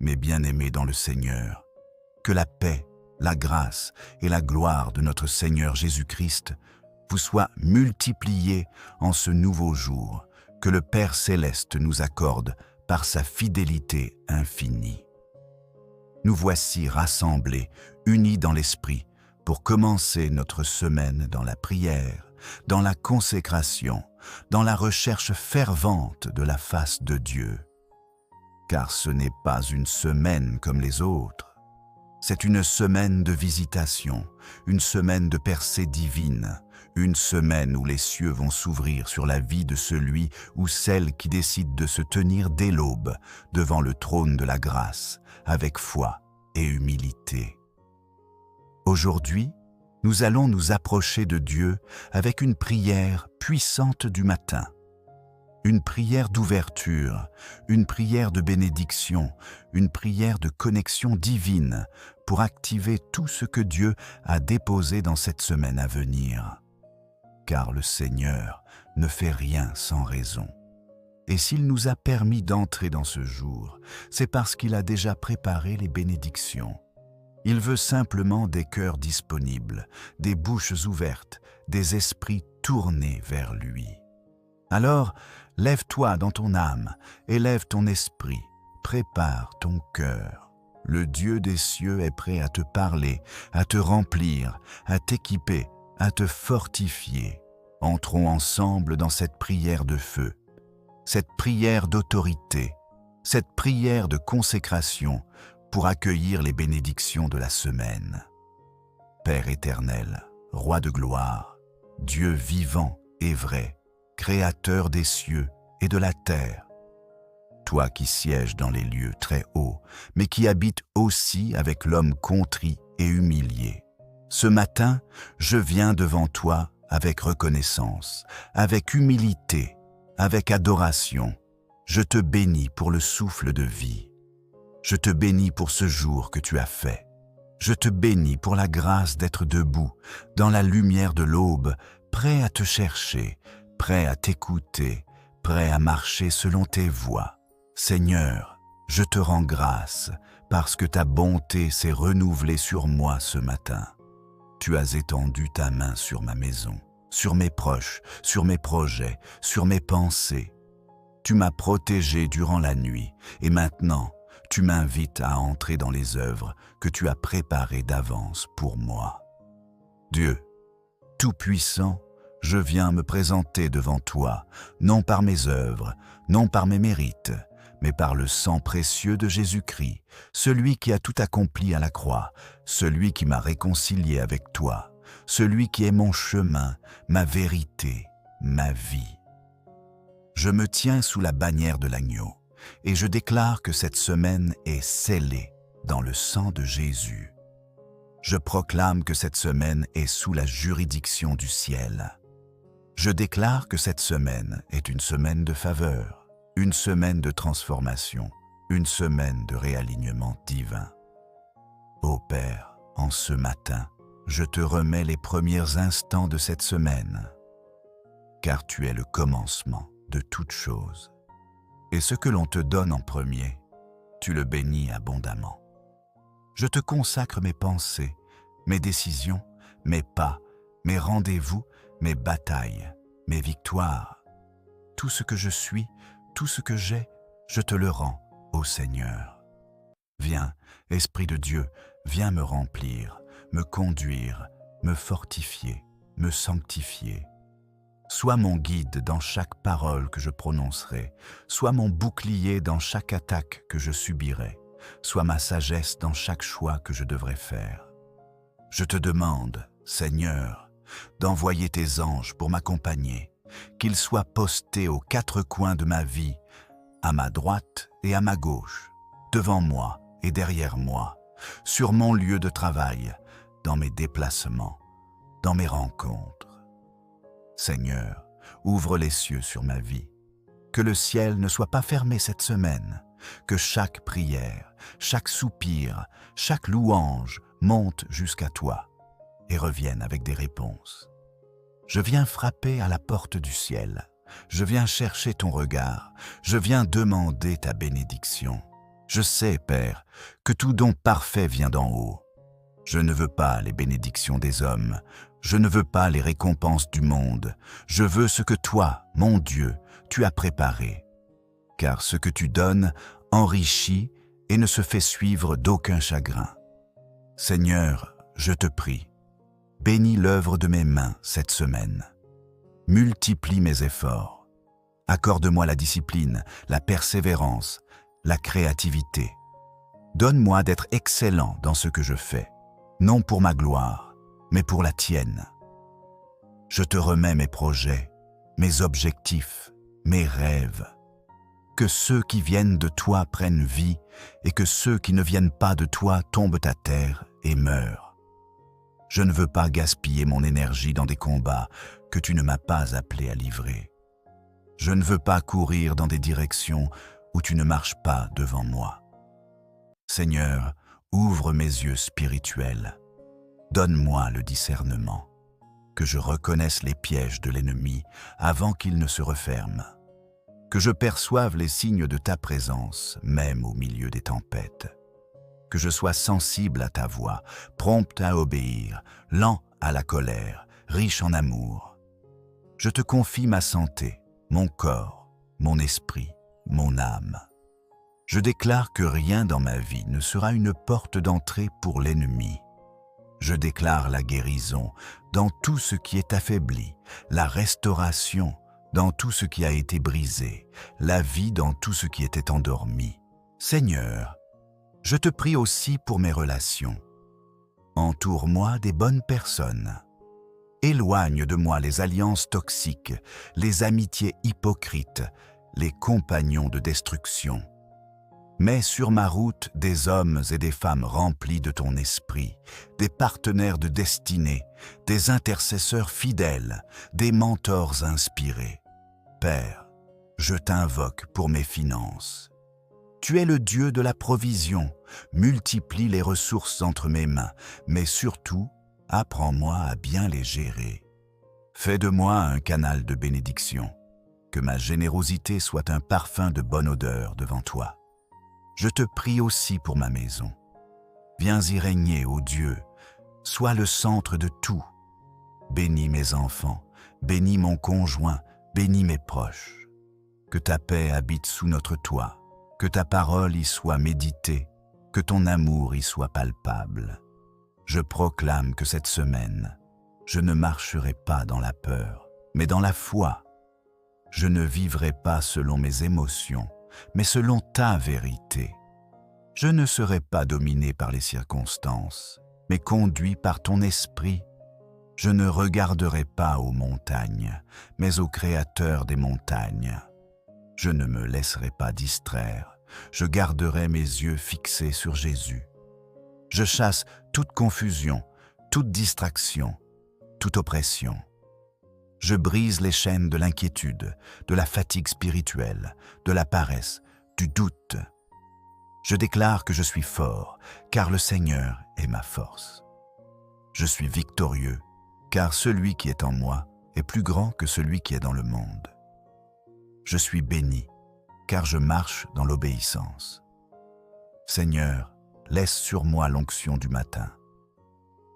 Mes bien-aimés dans le Seigneur, que la paix, la grâce et la gloire de notre Seigneur Jésus-Christ vous soient multipliées en ce nouveau jour que le Père Céleste nous accorde par sa fidélité infinie. Nous voici rassemblés, unis dans l'Esprit, pour commencer notre semaine dans la prière, dans la consécration, dans la recherche fervente de la face de Dieu. Car ce n'est pas une semaine comme les autres. C'est une semaine de visitation, une semaine de percée divine, une semaine où les cieux vont s'ouvrir sur la vie de celui ou celle qui décide de se tenir dès l'aube devant le trône de la grâce, avec foi et humilité. Aujourd'hui, nous allons nous approcher de Dieu avec une prière puissante du matin. Une prière d'ouverture, une prière de bénédiction, une prière de connexion divine pour activer tout ce que Dieu a déposé dans cette semaine à venir. Car le Seigneur ne fait rien sans raison. Et s'il nous a permis d'entrer dans ce jour, c'est parce qu'il a déjà préparé les bénédictions. Il veut simplement des cœurs disponibles, des bouches ouvertes, des esprits tournés vers lui. Alors, lève-toi dans ton âme, élève ton esprit, prépare ton cœur. Le Dieu des cieux est prêt à te parler, à te remplir, à t'équiper, à te fortifier. Entrons ensemble dans cette prière de feu, cette prière d'autorité, cette prière de consécration pour accueillir les bénédictions de la semaine. Père éternel, Roi de gloire, Dieu vivant et vrai, Créateur des cieux et de la terre, toi qui sièges dans les lieux très hauts, mais qui habites aussi avec l'homme contrit et humilié. Ce matin, je viens devant toi avec reconnaissance, avec humilité, avec adoration. Je te bénis pour le souffle de vie. Je te bénis pour ce jour que tu as fait. Je te bénis pour la grâce d'être debout, dans la lumière de l'aube, prêt à te chercher, prêt à t'écouter, prêt à marcher selon tes voies. Seigneur, je te rends grâce parce que ta bonté s'est renouvelée sur moi ce matin. Tu as étendu ta main sur ma maison, sur mes proches, sur mes projets, sur mes pensées. Tu m'as protégé durant la nuit et maintenant, tu m'invites à entrer dans les œuvres que tu as préparées d'avance pour moi. Dieu, Tout-Puissant, je viens me présenter devant toi, non par mes œuvres, non par mes mérites, mais par le sang précieux de Jésus-Christ, celui qui a tout accompli à la croix, celui qui m'a réconcilié avec toi, celui qui est mon chemin, ma vérité, ma vie. Je me tiens sous la bannière de l'agneau, et je déclare que cette semaine est scellée dans le sang de Jésus. Je proclame que cette semaine est sous la juridiction du ciel. Je déclare que cette semaine est une semaine de faveur, une semaine de transformation, une semaine de réalignement divin. Ô Père, en ce matin, je te remets les premiers instants de cette semaine, car tu es le commencement de toutes choses. Et ce que l'on te donne en premier, tu le bénis abondamment. Je te consacre mes pensées, mes décisions, mes pas, mes rendez-vous, mes batailles, mes victoires. Tout ce que je suis, tout ce que j'ai, je te le rends, ô Seigneur. Viens, Esprit de Dieu, viens me remplir, me conduire, me fortifier, me sanctifier. Sois mon guide dans chaque parole que je prononcerai, sois mon bouclier dans chaque attaque que je subirai, sois ma sagesse dans chaque choix que je devrai faire. Je te demande, Seigneur, d'envoyer tes anges pour m'accompagner, qu'ils soient postés aux quatre coins de ma vie, à ma droite et à ma gauche, devant moi et derrière moi, sur mon lieu de travail, dans mes déplacements, dans mes rencontres. Seigneur, ouvre les cieux sur ma vie, que le ciel ne soit pas fermé cette semaine, que chaque prière, chaque soupir, chaque louange monte jusqu'à toi et revienne avec des réponses. Je viens frapper à la porte du ciel, je viens chercher ton regard, je viens demander ta bénédiction. Je sais, Père, que tout don parfait vient d'en haut. Je ne veux pas les bénédictions des hommes, je ne veux pas les récompenses du monde, je veux ce que toi, mon Dieu, tu as préparé. Car ce que tu donnes enrichit et ne se fait suivre d'aucun chagrin. Seigneur, je te prie, bénis l'œuvre de mes mains cette semaine. Multiplie mes efforts. Accorde-moi la discipline, la persévérance, la créativité. Donne-moi d'être excellent dans ce que je fais, non pour ma gloire, mais pour la tienne. Je te remets mes projets, mes objectifs, mes rêves. Que ceux qui viennent de toi prennent vie et que ceux qui ne viennent pas de toi tombent à terre et meurent. Je ne veux pas gaspiller mon énergie dans des combats que tu ne m'as pas appelé à livrer. Je ne veux pas courir dans des directions où tu ne marches pas devant moi. Seigneur, ouvre mes yeux spirituels. Donne-moi le discernement, que je reconnaisse les pièges de l'ennemi avant qu'ils ne se referment, que je perçoive les signes de ta présence, même au milieu des tempêtes, que je sois sensible à ta voix, prompt à obéir, lent à la colère, riche en amour. Je te confie ma santé, mon corps, mon esprit, mon âme. Je déclare que rien dans ma vie ne sera une porte d'entrée pour l'ennemi. Je déclare la guérison dans tout ce qui est affaibli, la restauration dans tout ce qui a été brisé, la vie dans tout ce qui était endormi. Seigneur, je te prie aussi pour mes relations. Entoure-moi des bonnes personnes. Éloigne de moi les alliances toxiques, les amitiés hypocrites, les compagnons de destruction. Mets sur ma route des hommes et des femmes remplis de ton esprit, des partenaires de destinée, des intercesseurs fidèles, des mentors inspirés. Père, je t'invoque pour mes finances. Tu es le Dieu de la provision, multiplie les ressources entre mes mains, mais surtout, apprends-moi à bien les gérer. Fais de moi un canal de bénédiction, que ma générosité soit un parfum de bonne odeur devant toi. Je te prie aussi pour ma maison. Viens y régner, ô Dieu, sois le centre de tout. Bénis mes enfants, bénis mon conjoint, bénis mes proches. Que ta paix habite sous notre toit, que ta parole y soit méditée, que ton amour y soit palpable. Je proclame que cette semaine, je ne marcherai pas dans la peur, mais dans la foi. Je ne vivrai pas selon mes émotions, mais selon ta vérité. Je ne serai pas dominé par les circonstances, mais conduit par ton esprit. Je ne regarderai pas aux montagnes, mais au Créateur des montagnes. Je ne me laisserai pas distraire, je garderai mes yeux fixés sur Jésus. Je chasse toute confusion, toute distraction, toute oppression. Je brise les chaînes de l'inquiétude, de la fatigue spirituelle, de la paresse, du doute. Je déclare que je suis fort, car le Seigneur est ma force. Je suis victorieux, car celui qui est en moi est plus grand que celui qui est dans le monde. Je suis béni, car je marche dans l'obéissance. Seigneur, laisse sur moi l'onction du matin.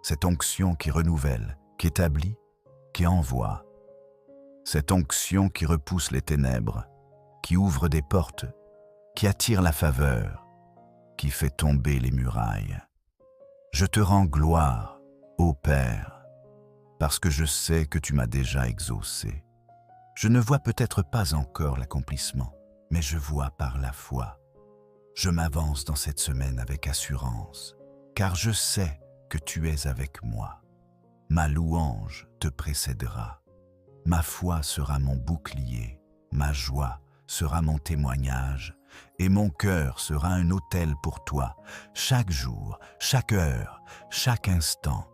Cette onction qui renouvelle, qui établit, qui envoie. Cette onction qui repousse les ténèbres, qui ouvre des portes, qui attire la faveur, qui fait tomber les murailles. Je te rends gloire, ô Père, parce que je sais que tu m'as déjà exaucé. Je ne vois peut-être pas encore l'accomplissement, mais je vois par la foi. Je m'avance dans cette semaine avec assurance, car je sais que tu es avec moi. Ma louange te précédera. Ma foi sera mon bouclier, ma joie sera mon témoignage, et mon cœur sera un autel pour toi, chaque jour, chaque heure, chaque instant.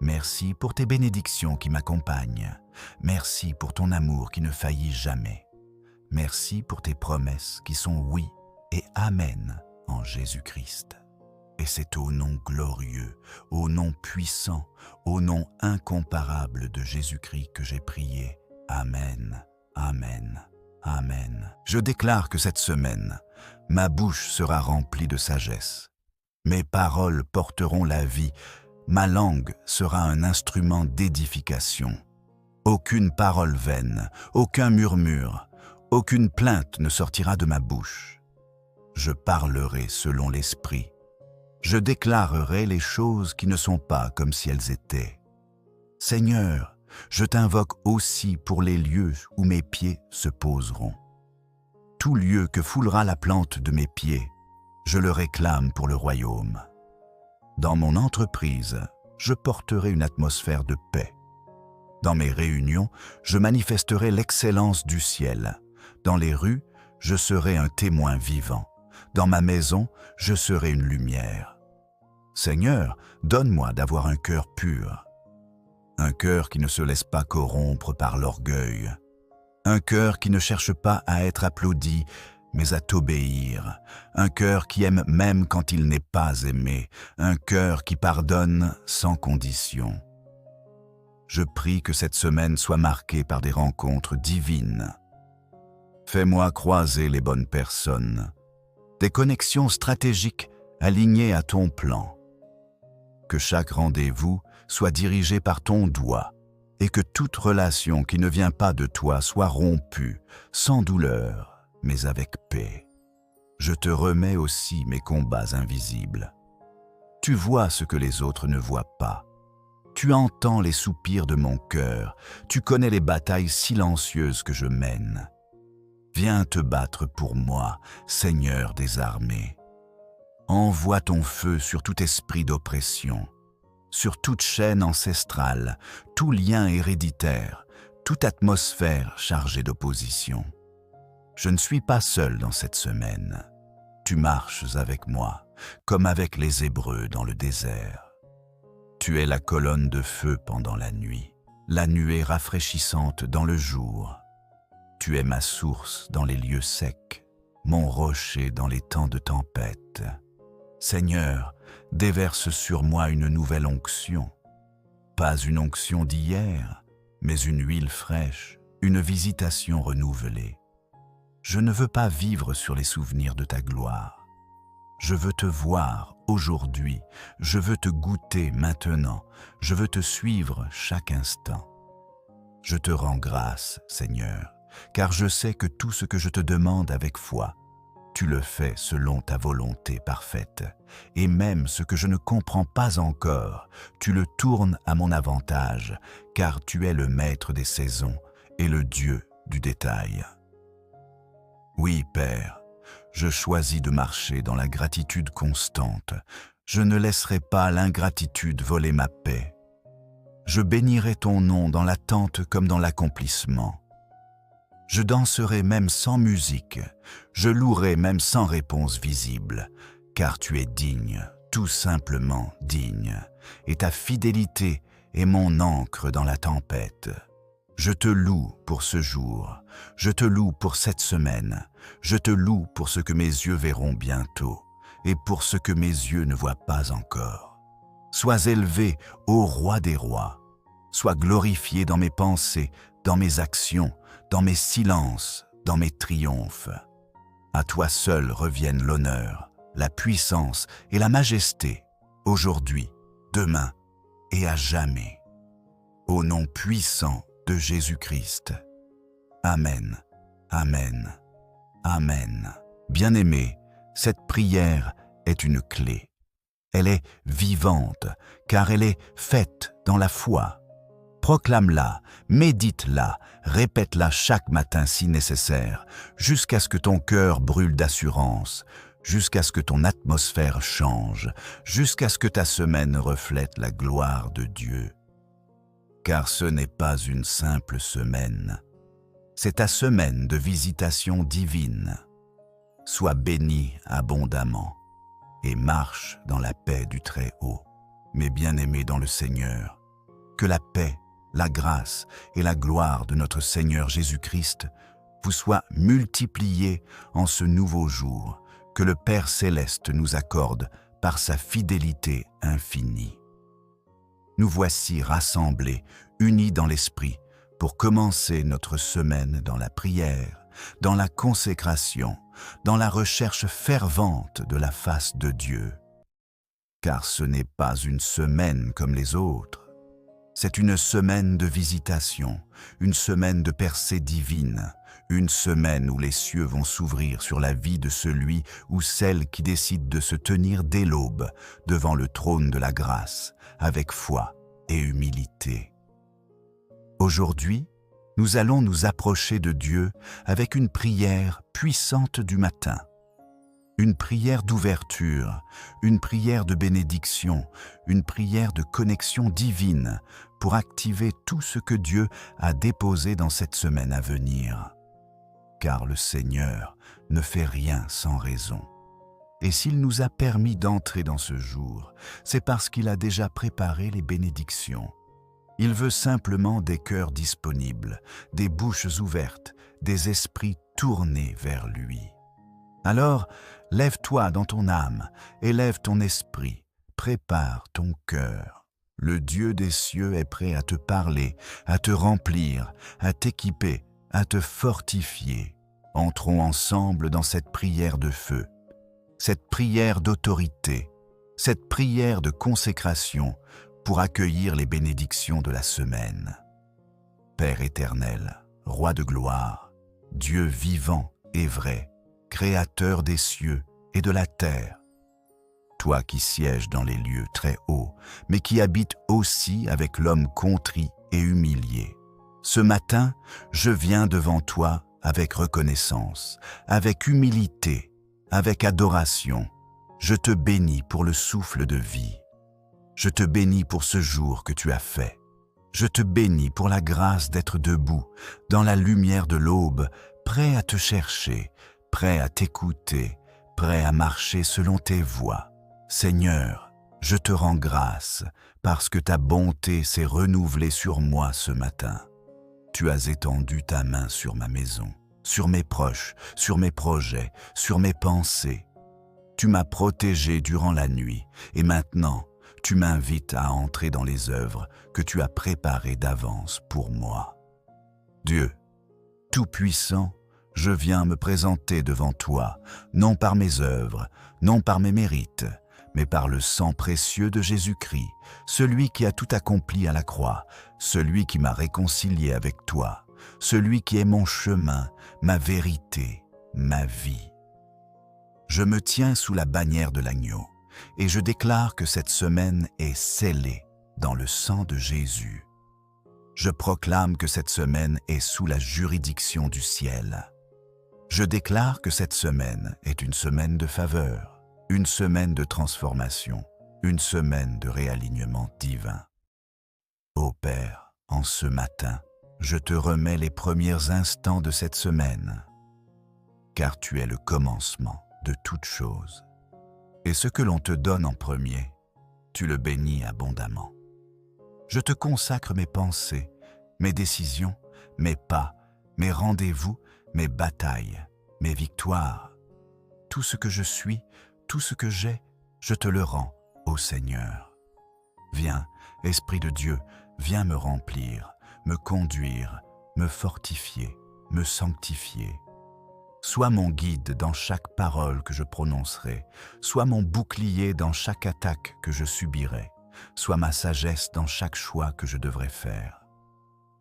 Merci pour tes bénédictions qui m'accompagnent. Merci pour ton amour qui ne faillit jamais. Merci pour tes promesses qui sont oui et amen en Jésus-Christ. Et c'est au nom glorieux, au nom puissant, au nom incomparable de Jésus-Christ que j'ai prié. Amen, amen, Amen. Je déclare que cette semaine, ma bouche sera remplie de sagesse. Mes paroles porteront la vie, ma langue sera un instrument d'édification. Aucune parole vaine, aucun murmure, aucune plainte ne sortira de ma bouche. Je parlerai selon l'Esprit. Je déclarerai les choses qui ne sont pas comme si elles étaient. Seigneur, je t'invoque aussi pour les lieux où mes pieds se poseront. Tout lieu que foulera la plante de mes pieds, je le réclame pour le royaume. Dans mon entreprise, je porterai une atmosphère de paix. Dans mes réunions, je manifesterai l'excellence du ciel. Dans les rues, je serai un témoin vivant. Dans ma maison, je serai une lumière. Seigneur, donne-moi d'avoir un cœur pur. Un cœur qui ne se laisse pas corrompre par l'orgueil. Un cœur qui ne cherche pas à être applaudi, mais à t'obéir. Un cœur qui aime même quand il n'est pas aimé. Un cœur qui pardonne sans condition. Je prie que cette semaine soit marquée par des rencontres divines. Fais-moi croiser les bonnes personnes. Des connexions stratégiques alignées à ton plan. Que chaque rendez-vous soit dirigé par ton doigt et que toute relation qui ne vient pas de toi soit rompue, sans douleur, mais avec paix. Je te remets aussi mes combats invisibles. Tu vois ce que les autres ne voient pas. Tu entends les soupirs de mon cœur, tu connais les batailles silencieuses que je mène. Viens te battre pour moi, Seigneur des armées. Envoie ton feu sur tout esprit d'oppression, sur toute chaîne ancestrale, tout lien héréditaire, toute atmosphère chargée d'opposition. Je ne suis pas seul dans cette semaine. Tu marches avec moi, comme avec les Hébreux dans le désert. Tu es la colonne de feu pendant la nuit, la nuée rafraîchissante dans le jour. Tu es ma source dans les lieux secs, mon rocher dans les temps de tempête. Seigneur, déverse sur moi une nouvelle onction. Pas une onction d'hier, mais une huile fraîche, une visitation renouvelée. Je ne veux pas vivre sur les souvenirs de ta gloire. Je veux te voir aujourd'hui, je veux te goûter maintenant, je veux te suivre chaque instant. Je te rends grâce, Seigneur, car je sais que tout ce que je te demande avec foi, tu le fais selon ta volonté parfaite, et même ce que je ne comprends pas encore, tu le tournes à mon avantage, car tu es le maître des saisons et le Dieu du détail. Oui, Père, je choisis de marcher dans la gratitude constante. Je ne laisserai pas l'ingratitude voler ma paix. Je bénirai ton nom dans l'attente comme dans l'accomplissement. Je danserai même sans musique, je louerai même sans réponse visible, car tu es digne, tout simplement digne, et ta fidélité est mon ancre dans la tempête. Je te loue pour ce jour, je te loue pour cette semaine, je te loue pour ce que mes yeux verront bientôt et pour ce que mes yeux ne voient pas encore. Sois élevé, ô roi des rois, sois glorifié dans mes pensées, dans mes actions, dans mes silences, dans mes triomphes. À toi seul reviennent l'honneur, la puissance et la majesté, aujourd'hui, demain et à jamais. Au nom puissant de Jésus-Christ. Amen, Amen, Amen. Bien-aimé, cette prière est une clé. Elle est vivante, car elle est faite dans la foi. Proclame-la, médite-la, répète-la chaque matin si nécessaire, jusqu'à ce que ton cœur brûle d'assurance, jusqu'à ce que ton atmosphère change, jusqu'à ce que ta semaine reflète la gloire de Dieu. Car ce n'est pas une simple semaine, c'est ta semaine de visitation divine. Sois béni abondamment et marche dans la paix du Très-Haut. Mes bien-aimés dans le Seigneur, que la paix, la grâce et la gloire de notre Seigneur Jésus-Christ vous soient multipliées en ce nouveau jour que le Père Céleste nous accorde par sa fidélité infinie. Nous voici rassemblés, unis dans l'Esprit, pour commencer notre semaine dans la prière, dans la consécration, dans la recherche fervente de la face de Dieu. Car ce n'est pas une semaine comme les autres. C'est une semaine de visitation, une semaine de percée divine, une semaine où les cieux vont s'ouvrir sur la vie de celui ou celle qui décide de se tenir dès l'aube devant le trône de la grâce, avec foi et humilité. Aujourd'hui, nous allons nous approcher de Dieu avec une prière puissante du matin. Une prière d'ouverture, une prière de bénédiction, une prière de connexion divine pour activer tout ce que Dieu a déposé dans cette semaine à venir. Car le Seigneur ne fait rien sans raison. Et s'il nous a permis d'entrer dans ce jour, c'est parce qu'il a déjà préparé les bénédictions. Il veut simplement des cœurs disponibles, des bouches ouvertes, des esprits tournés vers lui. Alors, lève-toi dans ton âme, élève ton esprit, prépare ton cœur. Le Dieu des cieux est prêt à te parler, à te remplir, à t'équiper, à te fortifier. Entrons ensemble dans cette prière de feu, cette prière d'autorité, cette prière de consécration pour accueillir les bénédictions de la semaine. Père éternel, Roi de gloire, Dieu vivant et vrai, Créateur des cieux et de la terre. Toi qui sièges dans les lieux très hauts, mais qui habites aussi avec l'homme contrit et humilié. Ce matin, je viens devant toi avec reconnaissance, avec humilité, avec adoration. Je te bénis pour le souffle de vie. Je te bénis pour ce jour que tu as fait. Je te bénis pour la grâce d'être debout, dans la lumière de l'aube, prêt à te chercher, prêt à t'écouter, prêt à marcher selon tes voies. Seigneur, je te rends grâce parce que ta bonté s'est renouvelée sur moi ce matin. Tu as étendu ta main sur ma maison, sur mes proches, sur mes projets, sur mes pensées. Tu m'as protégé durant la nuit et maintenant, tu m'invites à entrer dans les œuvres que tu as préparées d'avance pour moi. Dieu, Tout-Puissant, je viens me présenter devant toi, non par mes œuvres, non par mes mérites, mais par le sang précieux de Jésus-Christ, celui qui a tout accompli à la croix, celui qui m'a réconcilié avec toi, celui qui est mon chemin, ma vérité, ma vie. Je me tiens sous la bannière de l'agneau, et je déclare que cette semaine est scellée dans le sang de Jésus. Je proclame que cette semaine est sous la juridiction du ciel. Je déclare que cette semaine est une semaine de faveur, une semaine de transformation, une semaine de réalignement divin. Ô Père, en ce matin, je te remets les premiers instants de cette semaine, car tu es le commencement de toutes choses. Et ce que l'on te donne en premier, tu le bénis abondamment. Je te consacre mes pensées, mes décisions, mes pas, mes rendez-vous, mes batailles, mes victoires. Tout ce que je suis, tout ce que j'ai, je te le rends, ô Seigneur. Viens, Esprit de Dieu, viens me remplir, me conduire, me fortifier, me sanctifier. Sois mon guide dans chaque parole que je prononcerai, sois mon bouclier dans chaque attaque que je subirai, sois ma sagesse dans chaque choix que je devrais faire.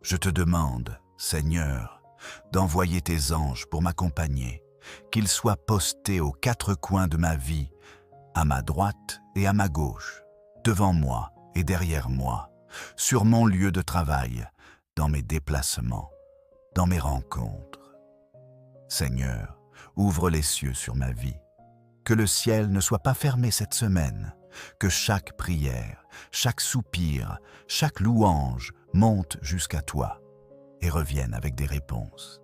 Je te demande, Seigneur, d'envoyer tes anges pour m'accompagner, qu'ils soient postés aux quatre coins de ma vie, à ma droite et à ma gauche, devant moi et derrière moi, sur mon lieu de travail, dans mes déplacements, dans mes rencontres. Seigneur, ouvre les cieux sur ma vie, que le ciel ne soit pas fermé cette semaine, que chaque prière, chaque soupir, chaque louange monte jusqu'à toi et revienne avec des réponses.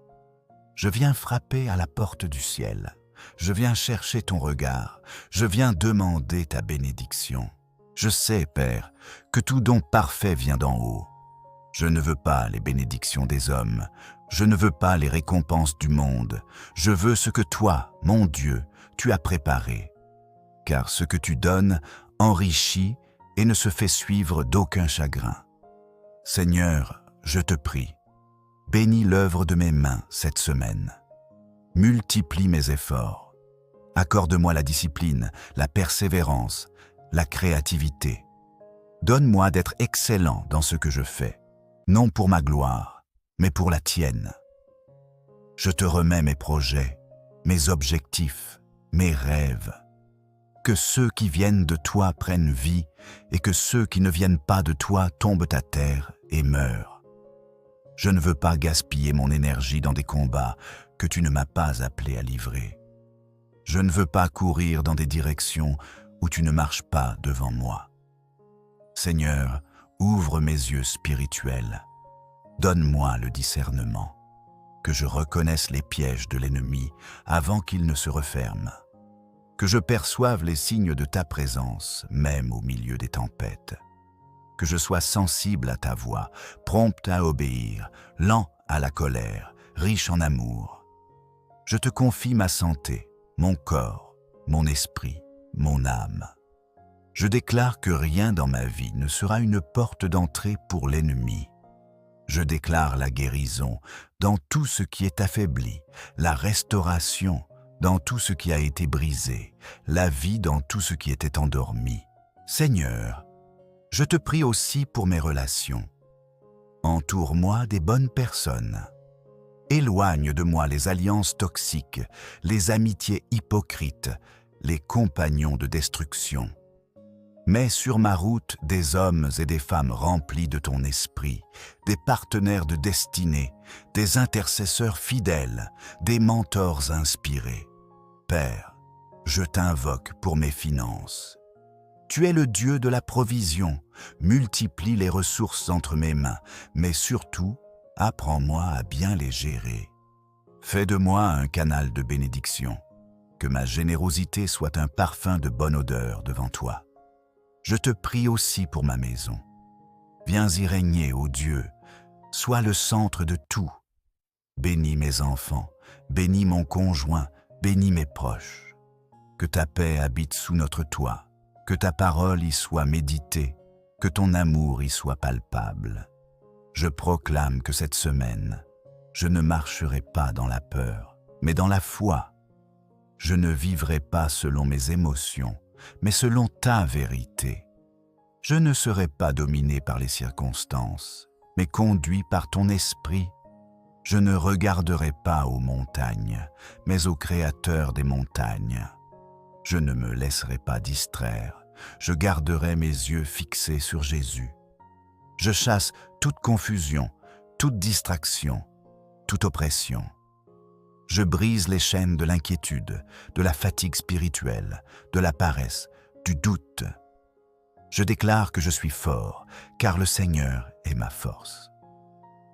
Je viens frapper à la porte du ciel, je viens chercher ton regard, je viens demander ta bénédiction. Je sais, Père, que tout don parfait vient d'en haut. Je ne veux pas les bénédictions des hommes, je ne veux pas les récompenses du monde, je veux ce que toi, mon Dieu, tu as préparé. Car ce que tu donnes enrichit et ne se fait suivre d'aucun chagrin. Seigneur, je te prie, bénis l'œuvre de mes mains cette semaine. multiplie mes efforts. Accorde-moi la discipline, la persévérance, la créativité. Donne-moi d'être excellent dans ce que je fais, non pour ma gloire, mais pour la tienne. Je te remets mes projets, mes objectifs, mes rêves. Que ceux qui viennent de toi prennent vie et que ceux qui ne viennent pas de toi tombent à terre et meurent. Je ne veux pas gaspiller mon énergie dans des combats que tu ne m'as pas appelé à livrer. Je ne veux pas courir dans des directions où tu ne marches pas devant moi. Seigneur, ouvre mes yeux spirituels. Donne-moi le discernement, que je reconnaisse les pièges de l'ennemi avant qu'ils ne se referment, que je perçoive les signes de ta présence, même au milieu des tempêtes, que je sois sensible à ta voix, prompt à obéir, lent à la colère, riche en amour. Je te confie ma santé, mon corps, mon esprit, mon âme. Je déclare que rien dans ma vie ne sera une porte d'entrée pour l'ennemi. Je déclare la guérison dans tout ce qui est affaibli, la restauration dans tout ce qui a été brisé, la vie dans tout ce qui était endormi. Seigneur, je te prie aussi pour mes relations. Entoure-moi des bonnes personnes. Éloigne de moi les alliances toxiques, les amitiés hypocrites, les compagnons de destruction. Mets sur ma route des hommes et des femmes remplis de ton esprit, des partenaires de destinée, des intercesseurs fidèles, des mentors inspirés. Père, je t'invoque pour mes finances. Tu es le Dieu de la provision, multiplie les ressources entre mes mains, mais surtout, apprends-moi à bien les gérer. Fais de moi un canal de bénédiction, que ma générosité soit un parfum de bonne odeur devant toi. Je te prie aussi pour ma maison. Viens y régner, ô Dieu, sois le centre de tout. Bénis mes enfants, bénis mon conjoint, bénis mes proches. Que ta paix habite sous notre toit, que ta parole y soit méditée, que ton amour y soit palpable. Je proclame que cette semaine, je ne marcherai pas dans la peur, mais dans la foi. Je ne vivrai pas selon mes émotions, mais selon ta vérité. Je ne serai pas dominé par les circonstances, mais conduit par ton esprit. Je ne regarderai pas aux montagnes, mais au Créateur des montagnes. Je ne me laisserai pas distraire, je garderai mes yeux fixés sur Jésus. Je chasse toute confusion, toute distraction, toute oppression. Je brise les chaînes de l'inquiétude, de la fatigue spirituelle, de la paresse, du doute. Je déclare que je suis fort, car le Seigneur est ma force.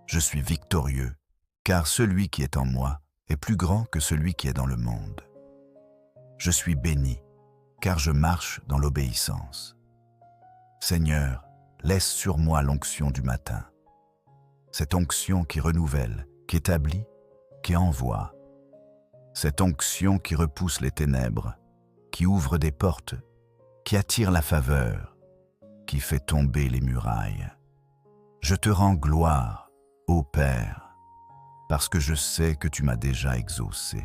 Je suis victorieux, car celui qui est en moi est plus grand que celui qui est dans le monde. Je suis béni, car je marche dans l'obéissance. Seigneur, laisse sur moi l'onction du matin. Cette onction qui renouvelle, qui établit, qui envoie. Cette onction qui repousse les ténèbres, qui ouvre des portes, qui attire la faveur, qui fait tomber les murailles. Je te rends gloire, ô Père, parce que je sais que tu m'as déjà exaucé.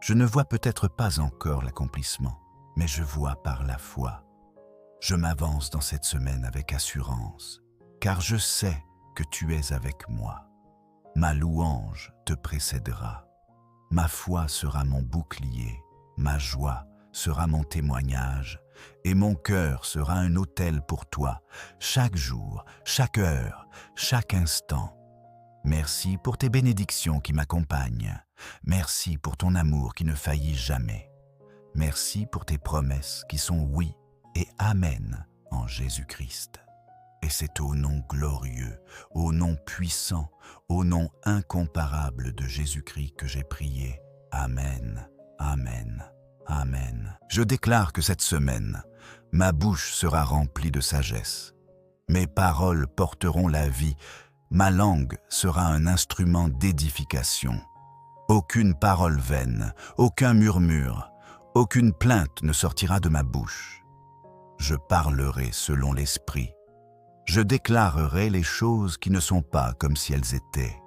Je ne vois peut-être pas encore l'accomplissement, mais je vois par la foi. Je m'avance dans cette semaine avec assurance, car je sais que tu es avec moi. Ma louange te précédera. Ma foi sera mon bouclier, ma joie sera mon témoignage, et mon cœur sera un autel pour toi, chaque jour, chaque heure, chaque instant. Merci pour tes bénédictions qui m'accompagnent. Merci pour ton amour qui ne faillit jamais. Merci pour tes promesses qui sont oui et amen en Jésus-Christ. Et c'est au nom glorieux, au nom puissant, au nom incomparable de Jésus-Christ que j'ai prié. Amen, amen, amen. Je déclare que cette semaine, ma bouche sera remplie de sagesse. Mes paroles porteront la vie. Ma langue sera un instrument d'édification. Aucune parole vaine, aucun murmure, aucune plainte ne sortira de ma bouche. Je parlerai selon l'Esprit. Je déclarerai les choses qui ne sont pas comme si elles étaient.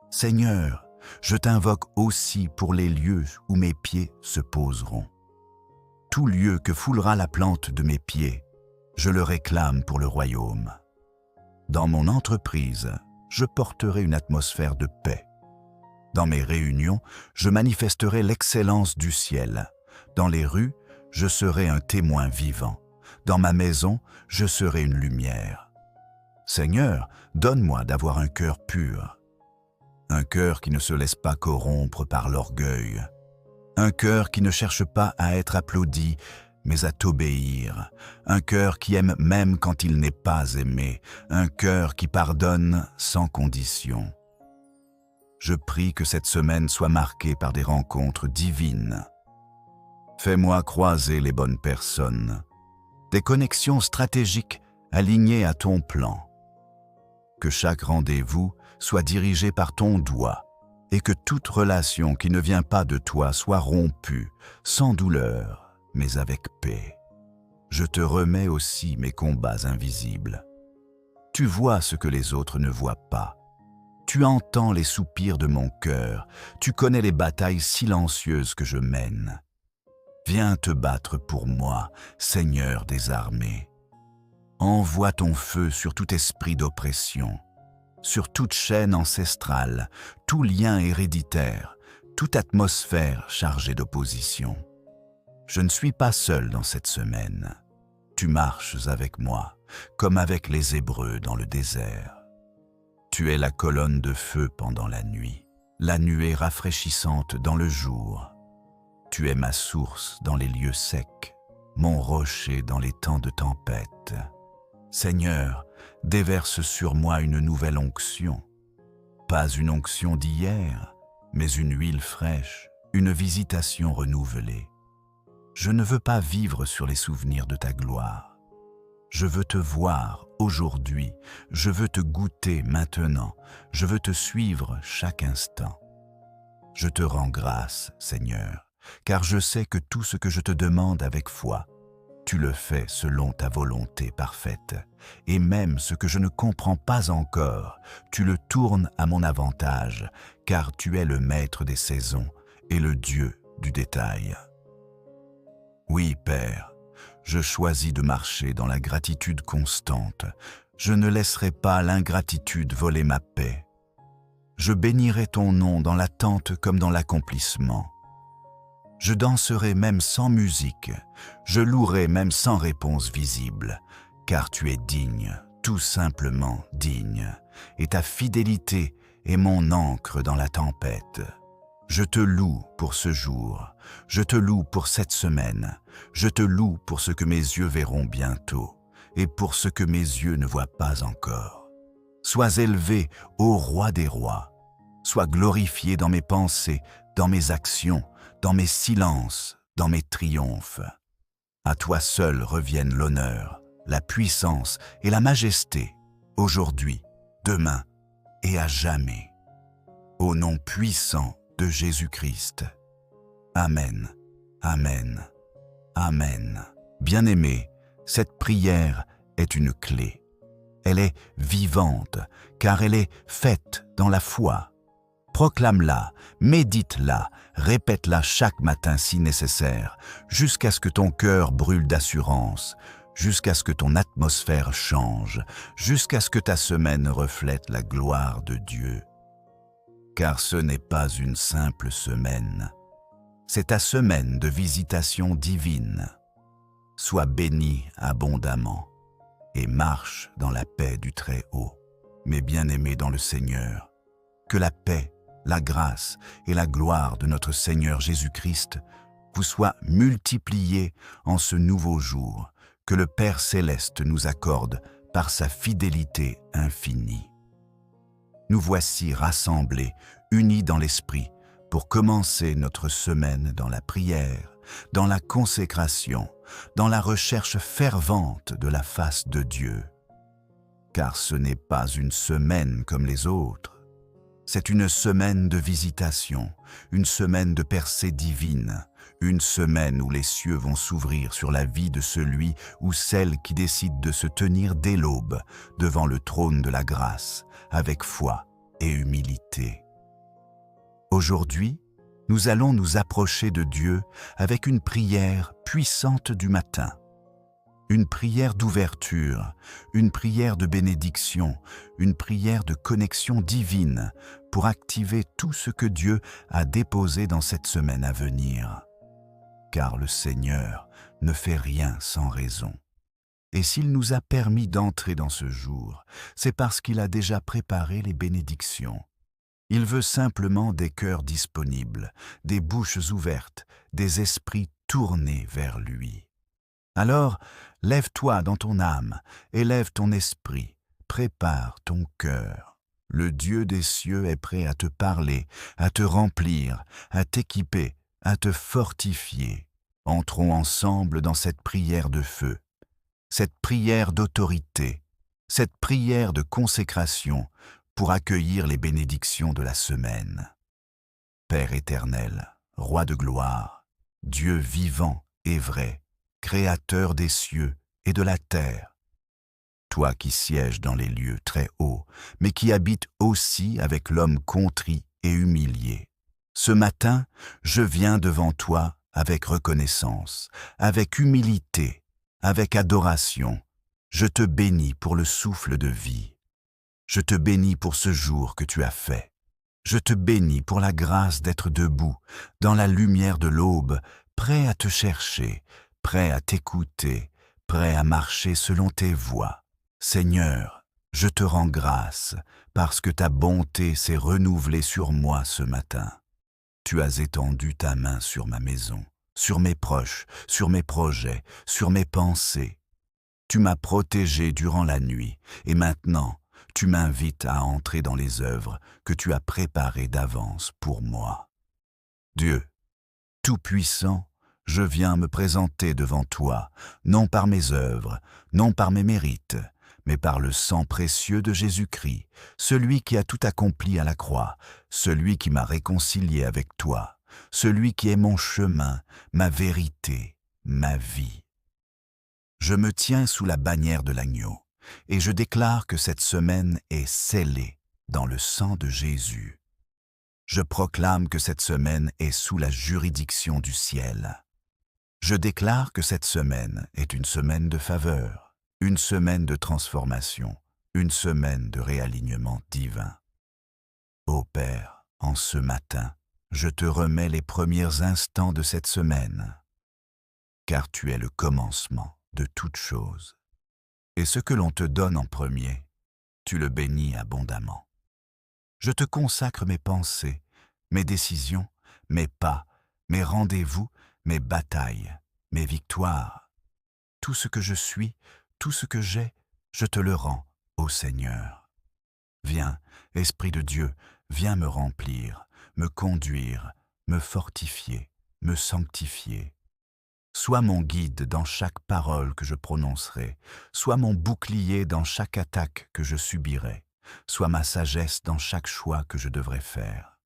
Seigneur, je t'invoque aussi pour les lieux où mes pieds se poseront. Tout lieu que foulera la plante de mes pieds, je le réclame pour le royaume. Dans mon entreprise, je porterai une atmosphère de paix. Dans mes réunions, je manifesterai l'excellence du ciel. Dans les rues, je serai un témoin vivant. Dans ma maison, je serai une lumière. Seigneur, donne-moi d'avoir un cœur pur. Un cœur qui ne se laisse pas corrompre par l'orgueil. Un cœur qui ne cherche pas à être applaudi, mais à t'obéir. Un cœur qui aime même quand il n'est pas aimé. Un cœur qui pardonne sans condition. Je prie que cette semaine soit marquée par des rencontres divines. Fais-moi croiser les bonnes personnes, des connexions stratégiques alignées à ton plan. Que chaque rendez-vous soit dirigé par ton doigt et que toute relation qui ne vient pas de toi soit rompue, sans douleur, mais avec paix. Je te remets aussi mes combats invisibles. Tu vois ce que les autres ne voient pas. Tu entends les soupirs de mon cœur, tu connais les batailles silencieuses que je mène. Viens te battre pour moi, Seigneur des armées. Envoie ton feu sur tout esprit d'oppression, sur toute chaîne ancestrale, tout lien héréditaire, toute atmosphère chargée d'opposition. Je ne suis pas seul dans cette semaine. Tu marches avec moi, comme avec les Hébreux dans le désert. Tu es la colonne de feu pendant la nuit, la nuée rafraîchissante dans le jour. Tu es ma source dans les lieux secs, mon rocher dans les temps de tempête. Seigneur, déverse sur moi une nouvelle onction. Pas une onction d'hier, mais une huile fraîche, une visitation renouvelée. Je ne veux pas vivre sur les souvenirs de ta gloire. Je veux te voir aujourd'hui, je veux te goûter maintenant, je veux te suivre chaque instant. Je te rends grâce, Seigneur, car je sais que tout ce que je te demande avec foi, tu le fais selon ta volonté parfaite, et même ce que je ne comprends pas encore, tu le tournes à mon avantage, car tu es le maître des saisons et le Dieu du détail. Oui, Père, je choisis de marcher dans la gratitude constante. Je ne laisserai pas l'ingratitude voler ma paix. Je bénirai ton nom dans l'attente comme dans l'accomplissement. Je danserai même sans musique, je louerai même sans réponse visible, car tu es digne, tout simplement digne, et ta fidélité est mon ancre dans la tempête. Je te loue pour ce jour, je te loue pour cette semaine, je te loue pour ce que mes yeux verront bientôt et pour ce que mes yeux ne voient pas encore. Sois élevé, ô roi des rois, sois glorifié dans mes pensées, dans mes actions, dans mes silences, dans mes triomphes. À toi seul reviennent l'honneur, la puissance et la majesté, aujourd'hui, demain et à jamais. Au nom puissant de Jésus-Christ. Amen, Amen, Amen. Bien-aimé, cette prière est une clé. Elle est vivante, car elle est faite dans la foi. Proclame-la, médite-la, répète-la chaque matin si nécessaire, jusqu'à ce que ton cœur brûle d'assurance, jusqu'à ce que ton atmosphère change, jusqu'à ce que ta semaine reflète la gloire de Dieu. Car ce n'est pas une simple semaine, c'est ta semaine de visitation divine. Sois béni abondamment et marche dans la paix du Très-Haut. Mes bien-aimés dans le Seigneur, que la paix, la grâce et la gloire de notre Seigneur Jésus-Christ vous soient multipliées en ce nouveau jour que le Père Céleste nous accorde par sa fidélité infinie. Nous voici rassemblés, unis dans l'esprit, pour commencer notre semaine dans la prière, dans la consécration, dans la recherche fervente de la face de Dieu. Car ce n'est pas une semaine comme les autres. C'est une semaine de visitation, une semaine de percée divine, une semaine où les cieux vont s'ouvrir sur la vie de celui ou celle qui décide de se tenir dès l'aube devant le trône de la grâce, avec foi et humilité. Aujourd'hui, nous allons nous approcher de Dieu avec une prière puissante du matin. Une prière d'ouverture, une prière de bénédiction, une prière de connexion divine pour activer tout ce que Dieu a déposé dans cette semaine à venir. Car le Seigneur ne fait rien sans raison. Et s'il nous a permis d'entrer dans ce jour, c'est parce qu'il a déjà préparé les bénédictions. Il veut simplement des cœurs disponibles, des bouches ouvertes, des esprits tournés vers lui. Alors, lève-toi dans ton âme, élève ton esprit, prépare ton cœur. Le Dieu des cieux est prêt à te parler, à te remplir, à t'équiper, à te fortifier. Entrons ensemble dans cette prière de feu, cette prière d'autorité, cette prière de consécration pour accueillir les bénédictions de la semaine. Père éternel, Roi de gloire, Dieu vivant et vrai, Créateur des cieux et de la terre, toi qui sièges dans les lieux très hauts, mais qui habites aussi avec l'homme contrit et humilié. Ce matin, je viens devant toi avec reconnaissance, avec humilité, avec adoration. Je te bénis pour le souffle de vie. Je te bénis pour ce jour que tu as fait. Je te bénis pour la grâce d'être debout, dans la lumière de l'aube, prêt à te chercher, prêt à t'écouter, prêt à marcher selon tes voies. Seigneur, je te rends grâce parce que ta bonté s'est renouvelée sur moi ce matin. Tu as étendu ta main sur ma maison, sur mes proches, sur mes projets, sur mes pensées. Tu m'as protégé durant la nuit et maintenant, tu m'invites à entrer dans les œuvres que tu as préparées d'avance pour moi. Dieu, Tout-Puissant, je viens me présenter devant toi, non par mes œuvres, non par mes mérites, mais par le sang précieux de Jésus-Christ, celui qui a tout accompli à la croix, celui qui m'a réconcilié avec toi, celui qui est mon chemin, ma vérité, ma vie. Je me tiens sous la bannière de l'agneau, et je déclare que cette semaine est scellée dans le sang de Jésus. Je proclame que cette semaine est sous la juridiction du ciel. Je déclare que cette semaine est une semaine de faveur, une semaine de transformation, une semaine de réalignement divin. Ô Père, en ce matin, je te remets les premiers instants de cette semaine, car tu es le commencement de toutes choses. Et ce que l'on te donne en premier, tu le bénis abondamment. Je te consacre mes pensées, mes décisions, mes pas, mes rendez-vous, mes batailles, mes victoires. Tout ce que je suis, tout ce que j'ai, je te le rends, ô Seigneur. Viens, Esprit de Dieu, viens me remplir, me conduire, me fortifier, me sanctifier. Sois mon guide dans chaque parole que je prononcerai, sois mon bouclier dans chaque attaque que je subirai, sois ma sagesse dans chaque choix que je devrai faire.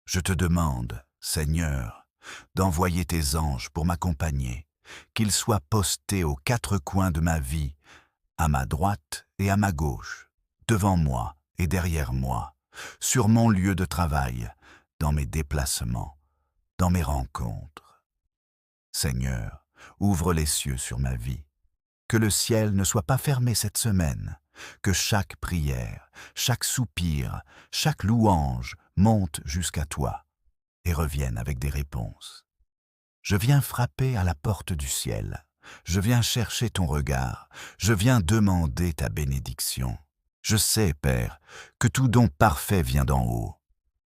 Je te demande, Seigneur, d'envoyer tes anges pour m'accompagner, qu'ils soient postés aux quatre coins de ma vie, à ma droite et à ma gauche, devant moi et derrière moi, sur mon lieu de travail, dans mes déplacements, dans mes rencontres. Seigneur, ouvre les cieux sur ma vie, que le ciel ne soit pas fermé cette semaine, que chaque prière, chaque soupir, chaque louange monte jusqu'à toi et revienne avec des réponses. Je viens frapper à la porte du ciel, je viens chercher ton regard, je viens demander ta bénédiction. Je sais, Père, que tout don parfait vient d'en haut.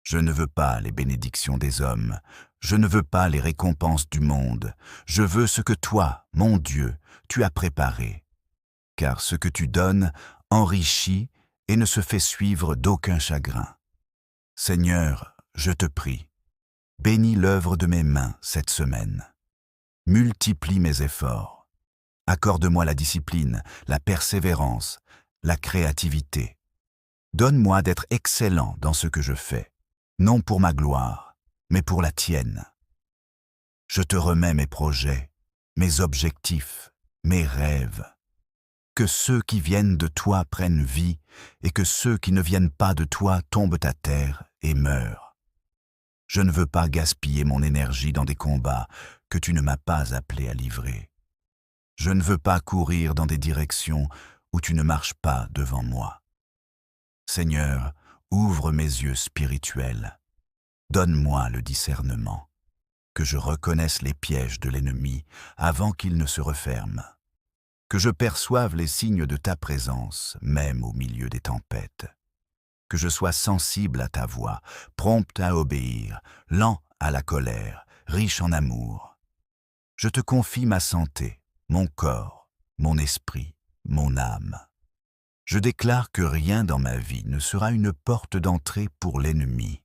Je ne veux pas les bénédictions des hommes, je ne veux pas les récompenses du monde, je veux ce que toi, mon Dieu, tu as préparé. Car ce que tu donnes enrichit et ne se fait suivre d'aucun chagrin. Seigneur, je te prie, bénis l'œuvre de mes mains cette semaine. Multiplie mes efforts. Accorde-moi la discipline, la persévérance, la créativité. Donne-moi d'être excellent dans ce que je fais, non pour ma gloire, mais pour la tienne. Je te remets mes projets, mes objectifs, mes rêves. Que ceux qui viennent de toi prennent vie et que ceux qui ne viennent pas de toi tombent à terre et meurent. Je ne veux pas gaspiller mon énergie dans des combats que tu ne m'as pas appelé à livrer. Je ne veux pas courir dans des directions où tu ne marches pas devant moi. Seigneur, ouvre mes yeux spirituels. Donne-moi le discernement, que je reconnaisse les pièges de l'ennemi avant qu'ils ne se referment, que je perçoive les signes de ta présence, même au milieu des tempêtes, que je sois sensible à ta voix, prompt à obéir, lent à la colère, riche en amour. Je te confie ma santé, mon corps, mon esprit, mon âme. Je déclare que rien dans ma vie ne sera une porte d'entrée pour l'ennemi.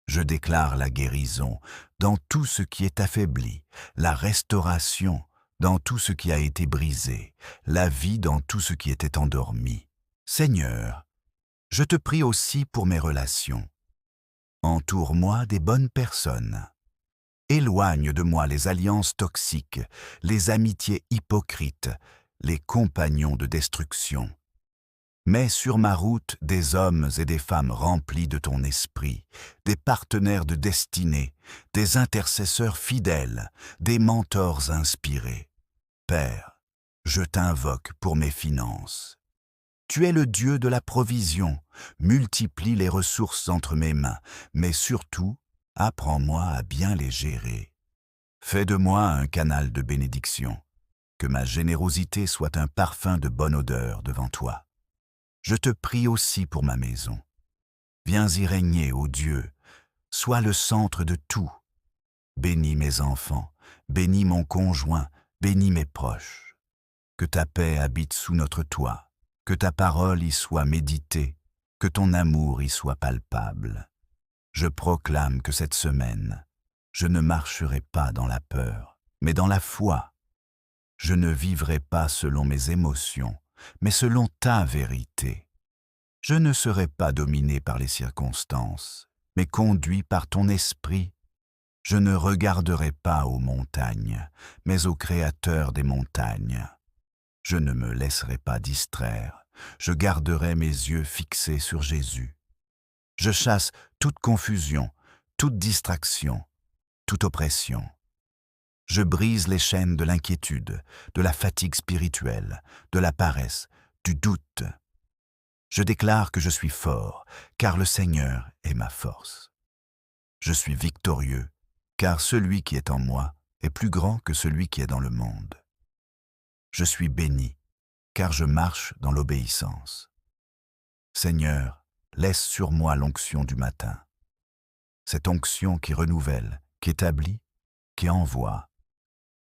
Je déclare la guérison dans tout ce qui est affaibli, la restauration dans tout ce qui a été brisé, la vie dans tout ce qui était endormi. Seigneur, je te prie aussi pour mes relations. Entoure-moi des bonnes personnes. Éloigne de moi les alliances toxiques, les amitiés hypocrites, les compagnons de destruction. Mets sur ma route des hommes et des femmes remplis de ton esprit, des partenaires de destinée, des intercesseurs fidèles, des mentors inspirés. Père, je t'invoque pour mes finances. Tu es le Dieu de la provision, multiplie les ressources entre mes mains, mais surtout, apprends-moi à bien les gérer. Fais de moi un canal de bénédiction, que ma générosité soit un parfum de bonne odeur devant toi. Je te prie aussi pour ma maison. Viens y régner, ô Dieu, sois le centre de tout. Bénis mes enfants, bénis mon conjoint, bénis mes proches. Que ta paix habite sous notre toit, que ta parole y soit méditée, que ton amour y soit palpable. Je proclame que cette semaine, je ne marcherai pas dans la peur, mais dans la foi. Je ne vivrai pas selon mes émotions, mais selon ta vérité. Je ne serai pas dominé par les circonstances, mais conduit par ton esprit. Je ne regarderai pas aux montagnes, mais au Créateur des montagnes. Je ne me laisserai pas distraire, je garderai mes yeux fixés sur Jésus. Je chasse toute confusion, toute distraction, toute oppression. Je brise les chaînes de l'inquiétude, de la fatigue spirituelle, de la paresse, du doute. Je déclare que je suis fort, car le Seigneur est ma force. Je suis victorieux, car celui qui est en moi est plus grand que celui qui est dans le monde. Je suis béni, car je marche dans l'obéissance. Seigneur, laisse sur moi l'onction du matin. Cette onction qui renouvelle, qui établit, qui envoie.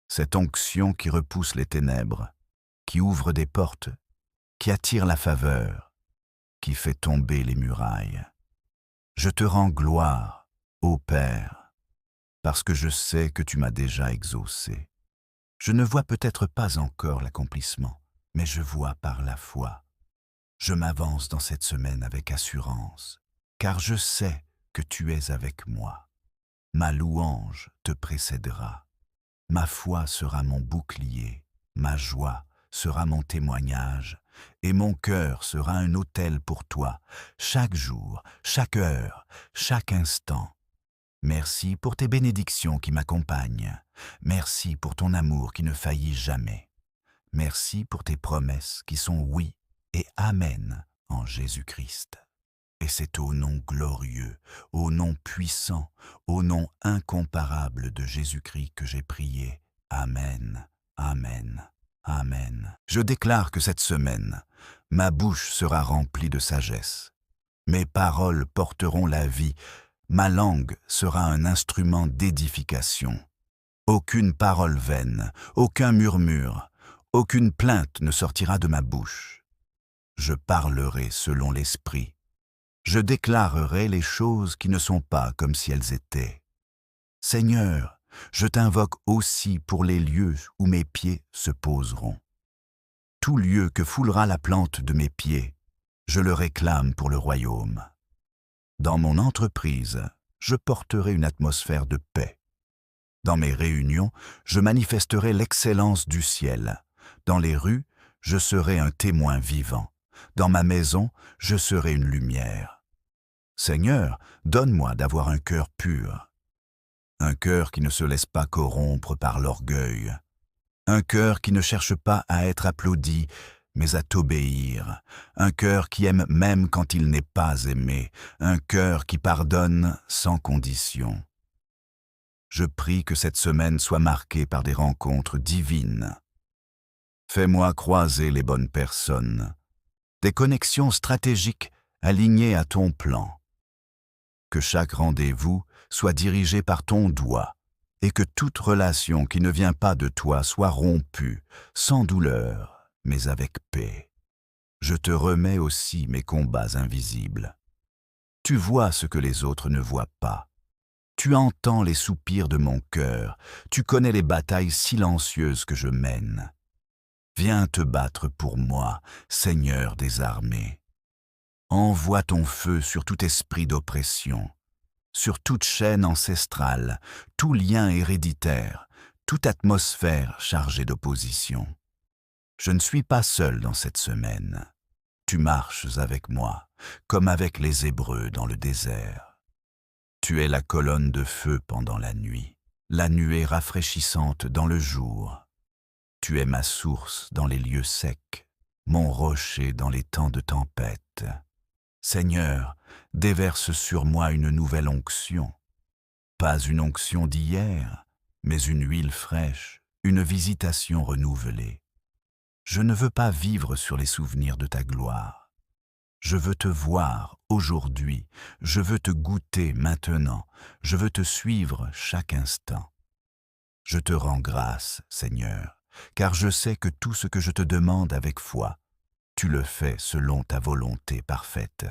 Cette onction qui repousse les ténèbres, qui ouvre des portes, qui attire la faveur, qui fait tomber les murailles. Je te rends gloire, ô Père, parce que je sais que tu m'as déjà exaucé. Je ne vois peut-être pas encore l'accomplissement, mais je vois par la foi. Je m'avance dans cette semaine avec assurance, car je sais que tu es avec moi. Ma louange te précédera. Ma foi sera mon bouclier, ma joie sera mon témoignage, et mon cœur sera un autel pour toi, chaque jour, chaque heure, chaque instant. Merci pour tes bénédictions qui m'accompagnent. Merci pour ton amour qui ne faillit jamais. Merci pour tes promesses qui sont oui et amen en Jésus-Christ. Et c'est au nom glorieux, au nom puissant, au nom incomparable de Jésus-Christ que j'ai prié. Amen, amen, amen. Je déclare que cette semaine, ma bouche sera remplie de sagesse. Mes paroles porteront la vie, ma langue sera un instrument d'édification. Aucune parole vaine, aucun murmure, aucune plainte ne sortira de ma bouche. Je parlerai selon l'Esprit. Je déclarerai les choses qui ne sont pas comme si elles étaient. Seigneur, je t'invoque aussi pour les lieux où mes pieds se poseront. Tout lieu que foulera la plante de mes pieds, je le réclame pour le royaume. Dans mon entreprise, je porterai une atmosphère de paix. Dans mes réunions, je manifesterai l'excellence du ciel. Dans les rues, je serai un témoin vivant. Dans ma maison, je serai une lumière. Seigneur, donne-moi d'avoir un cœur pur, un cœur qui ne se laisse pas corrompre par l'orgueil, un cœur qui ne cherche pas à être applaudi, mais à t'obéir, un cœur qui aime même quand il n'est pas aimé, un cœur qui pardonne sans condition. Je prie que cette semaine soit marquée par des rencontres divines. Fais-moi croiser les bonnes personnes, des connexions stratégiques alignées à ton plan. Que chaque rendez-vous soit dirigé par ton doigt et que toute relation qui ne vient pas de toi soit rompue, sans douleur, mais avec paix. Je te remets aussi mes combats invisibles. Tu vois ce que les autres ne voient pas. Tu entends les soupirs de mon cœur, tu connais les batailles silencieuses que je mène. Viens te battre pour moi, Seigneur des armées. Envoie ton feu sur tout esprit d'oppression, sur toute chaîne ancestrale, tout lien héréditaire, toute atmosphère chargée d'opposition. Je ne suis pas seul dans cette semaine. Tu marches avec moi, comme avec les Hébreux dans le désert. Tu es la colonne de feu pendant la nuit, la nuée rafraîchissante dans le jour. Tu es ma source dans les lieux secs, mon rocher dans les temps de tempête. Seigneur, déverse sur moi une nouvelle onction. Pas une onction d'hier, mais une huile fraîche, une visitation renouvelée. Je ne veux pas vivre sur les souvenirs de ta gloire. Je veux te voir aujourd'hui, je veux te goûter maintenant, je veux te suivre chaque instant. Je te rends grâce, Seigneur, car je sais que tout ce que je te demande avec foi, tu le fais selon ta volonté parfaite,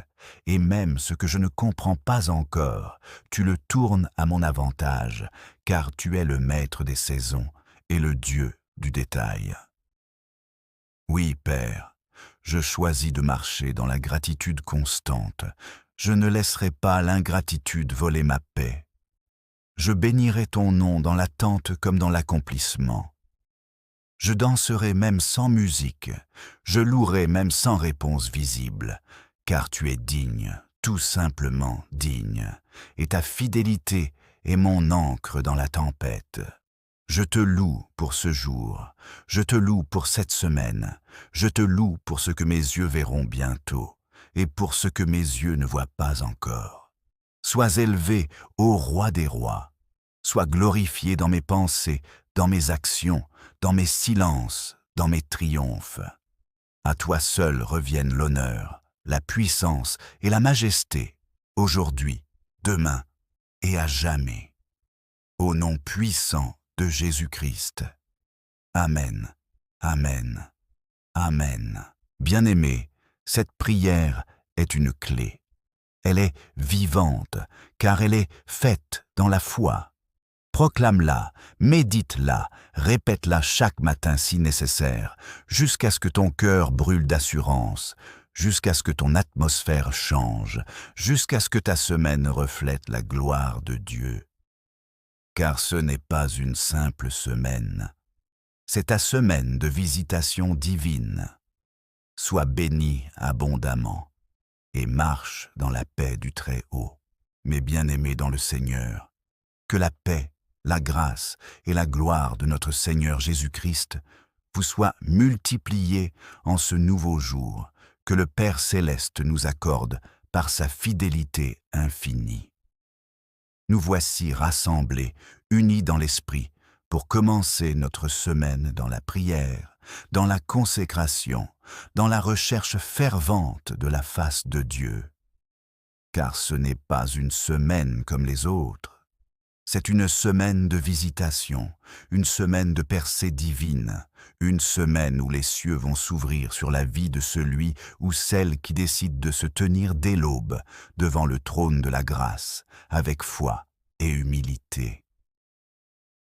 et même ce que je ne comprends pas encore, tu le tournes à mon avantage, car tu es le maître des saisons et le Dieu du détail. Oui, Père, je choisis de marcher dans la gratitude constante. Je ne laisserai pas l'ingratitude voler ma paix. Je bénirai ton nom dans l'attente comme dans l'accomplissement. Je danserai même sans musique, je louerai même sans réponse visible, car tu es digne, tout simplement digne, et ta fidélité est mon ancre dans la tempête. Je te loue pour ce jour, je te loue pour cette semaine, je te loue pour ce que mes yeux verront bientôt, et pour ce que mes yeux ne voient pas encore. Sois élevé, ô roi des rois, sois glorifié dans mes pensées, dans mes actions, dans mes silences, dans mes triomphes. À toi seul reviennent l'honneur, la puissance et la majesté, aujourd'hui, demain et à jamais. Au nom puissant de Jésus-Christ. Amen, Amen, Amen. Bien-aimé, cette prière est une clé. Elle est vivante, car elle est faite dans la foi. Proclame-la, médite-la, répète-la chaque matin si nécessaire, jusqu'à ce que ton cœur brûle d'assurance, jusqu'à ce que ton atmosphère change, jusqu'à ce que ta semaine reflète la gloire de Dieu. Car ce n'est pas une simple semaine, c'est ta semaine de visitation divine. Sois béni abondamment et marche dans la paix du Très-Haut. Mes bien-aimés dans le Seigneur, que la paix, la grâce et la gloire de notre Seigneur Jésus-Christ vous soient multipliées en ce nouveau jour que le Père Céleste nous accorde par sa fidélité infinie. Nous voici rassemblés, unis dans l'Esprit, pour commencer notre semaine dans la prière, dans la consécration, dans la recherche fervente de la face de Dieu. Car ce n'est pas une semaine comme les autres. C'est une semaine de visitation, une semaine de percée divine, une semaine où les cieux vont s'ouvrir sur la vie de celui ou celle qui décide de se tenir dès l'aube devant le trône de la grâce, avec foi et humilité.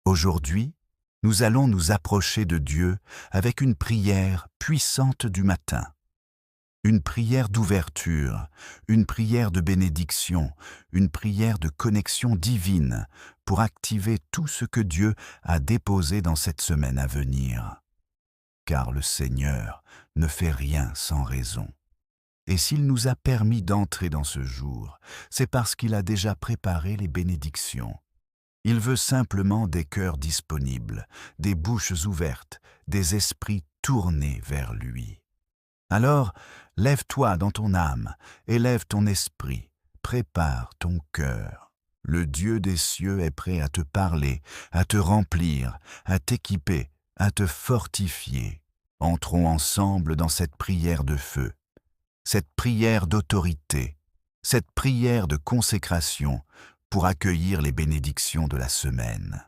Aujourd'hui, nous allons nous approcher de Dieu avec une prière puissante du matin. Une prière d'ouverture, une prière de bénédiction, une prière de connexion divine pour activer tout ce que Dieu a déposé dans cette semaine à venir. Car le Seigneur ne fait rien sans raison. Et s'il nous a permis d'entrer dans ce jour, c'est parce qu'il a déjà préparé les bénédictions. Il veut simplement des cœurs disponibles, des bouches ouvertes, des esprits tournés vers lui. Alors, lève-toi dans ton âme, élève ton esprit, prépare ton cœur. Le Dieu des cieux est prêt à te parler, à te remplir, à t'équiper, à te fortifier. Entrons ensemble dans cette prière de feu, cette prière d'autorité, cette prière de consécration pour accueillir les bénédictions de la semaine.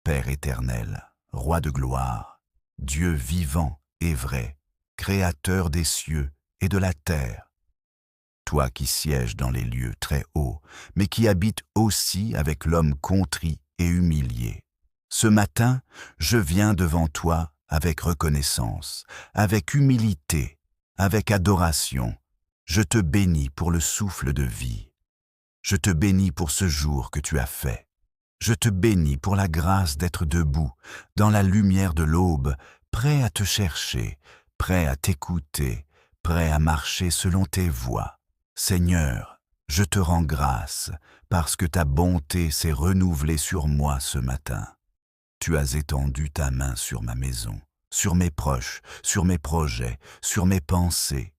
Père éternel, Roi de gloire, Dieu vivant et vrai, Créateur des cieux et de la terre, toi qui sièges dans les lieux très hauts, mais qui habites aussi avec l'homme contrit et humilié. Ce matin, je viens devant toi avec reconnaissance, avec humilité, avec adoration. Je te bénis pour le souffle de vie. Je te bénis pour ce jour que tu as fait. Je te bénis pour la grâce d'être debout, dans la lumière de l'aube, prêt à te chercher, prêt à t'écouter, prêt à marcher selon tes voies. Seigneur, je te rends grâce, parce que ta bonté s'est renouvelée sur moi ce matin. Tu as étendu ta main sur ma maison, sur mes proches, sur mes projets, sur mes pensées.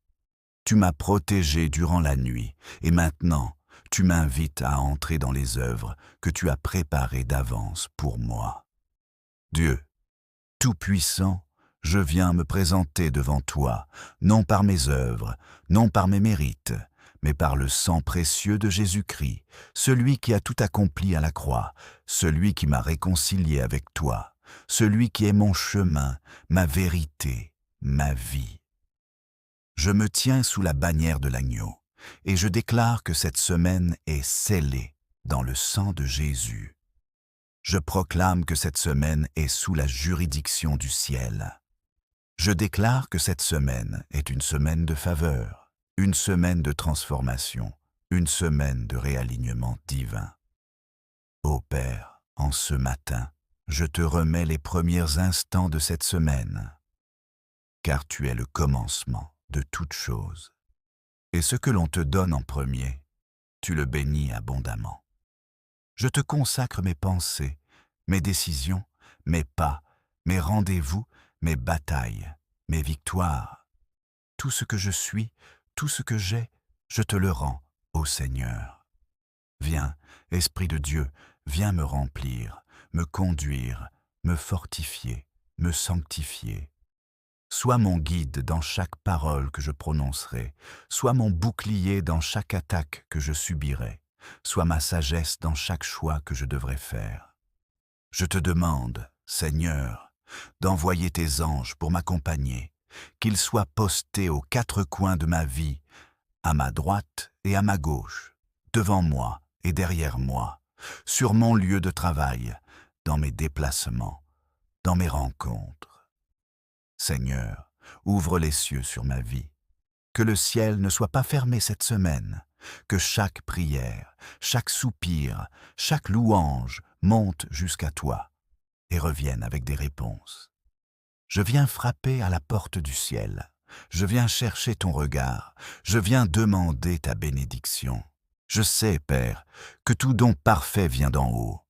Tu m'as protégé durant la nuit, et maintenant, tu m'invites à entrer dans les œuvres que tu as préparées d'avance pour moi. Dieu, Tout-Puissant, je viens me présenter devant toi, non par mes œuvres, non par mes mérites, mais par le sang précieux de Jésus-Christ, celui qui a tout accompli à la croix, celui qui m'a réconcilié avec toi, celui qui est mon chemin, ma vérité, ma vie. Je me tiens sous la bannière de l'agneau, et je déclare que cette semaine est scellée dans le sang de Jésus. Je proclame que cette semaine est sous la juridiction du ciel. Je déclare que cette semaine est une semaine de faveur, une semaine de transformation, une semaine de réalignement divin. Ô Père, en ce matin, je te remets les premiers instants de cette semaine, car tu es le commencement de toute chose. Et ce que l'on te donne en premier, tu le bénis abondamment. Je te consacre mes pensées, mes décisions, mes pas, mes rendez-vous, mes batailles, mes victoires. Tout ce que je suis, tout ce que j'ai, je te le rends, ô Seigneur. Viens, Esprit de Dieu, viens me remplir, me conduire, me fortifier, me sanctifier. Sois mon guide dans chaque parole que je prononcerai, sois mon bouclier dans chaque attaque que je subirai, sois ma sagesse dans chaque choix que je devrai faire. Je te demande, Seigneur, d'envoyer tes anges pour m'accompagner, qu'ils soient postés aux quatre coins de ma vie, à ma droite et à ma gauche, devant moi et derrière moi, sur mon lieu de travail, dans mes déplacements, dans mes rencontres. Seigneur, ouvre les cieux sur ma vie. Que le ciel ne soit pas fermé cette semaine, que chaque prière, chaque soupir, chaque louange monte jusqu'à toi et revienne avec des réponses. Je viens frapper à la porte du ciel, je viens chercher ton regard, je viens demander ta bénédiction. Je sais, Père, que tout don parfait vient d'en haut.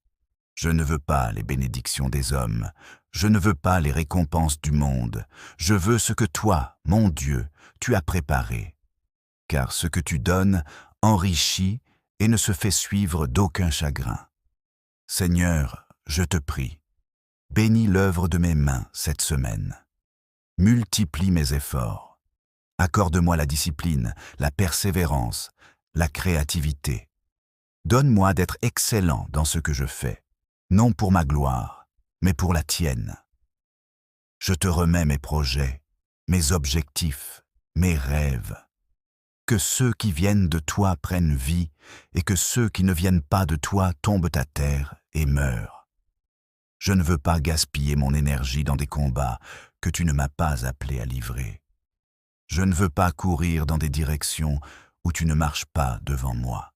Je ne veux pas les bénédictions des hommes, je ne veux pas les récompenses du monde, je veux ce que toi, mon Dieu, tu as préparé. Car ce que tu donnes enrichit et ne se fait suivre d'aucun chagrin. Seigneur, je te prie, bénis l'œuvre de mes mains cette semaine. Multiplie mes efforts. Accorde-moi la discipline, la persévérance, la créativité. Donne-moi d'être excellent dans ce que je fais, non pour ma gloire, mais pour la tienne. Je te remets mes projets, mes objectifs, mes rêves. Que ceux qui viennent de toi prennent vie et que ceux qui ne viennent pas de toi tombent à terre et meurent. Je ne veux pas gaspiller mon énergie dans des combats que tu ne m'as pas appelé à livrer. Je ne veux pas courir dans des directions où tu ne marches pas devant moi.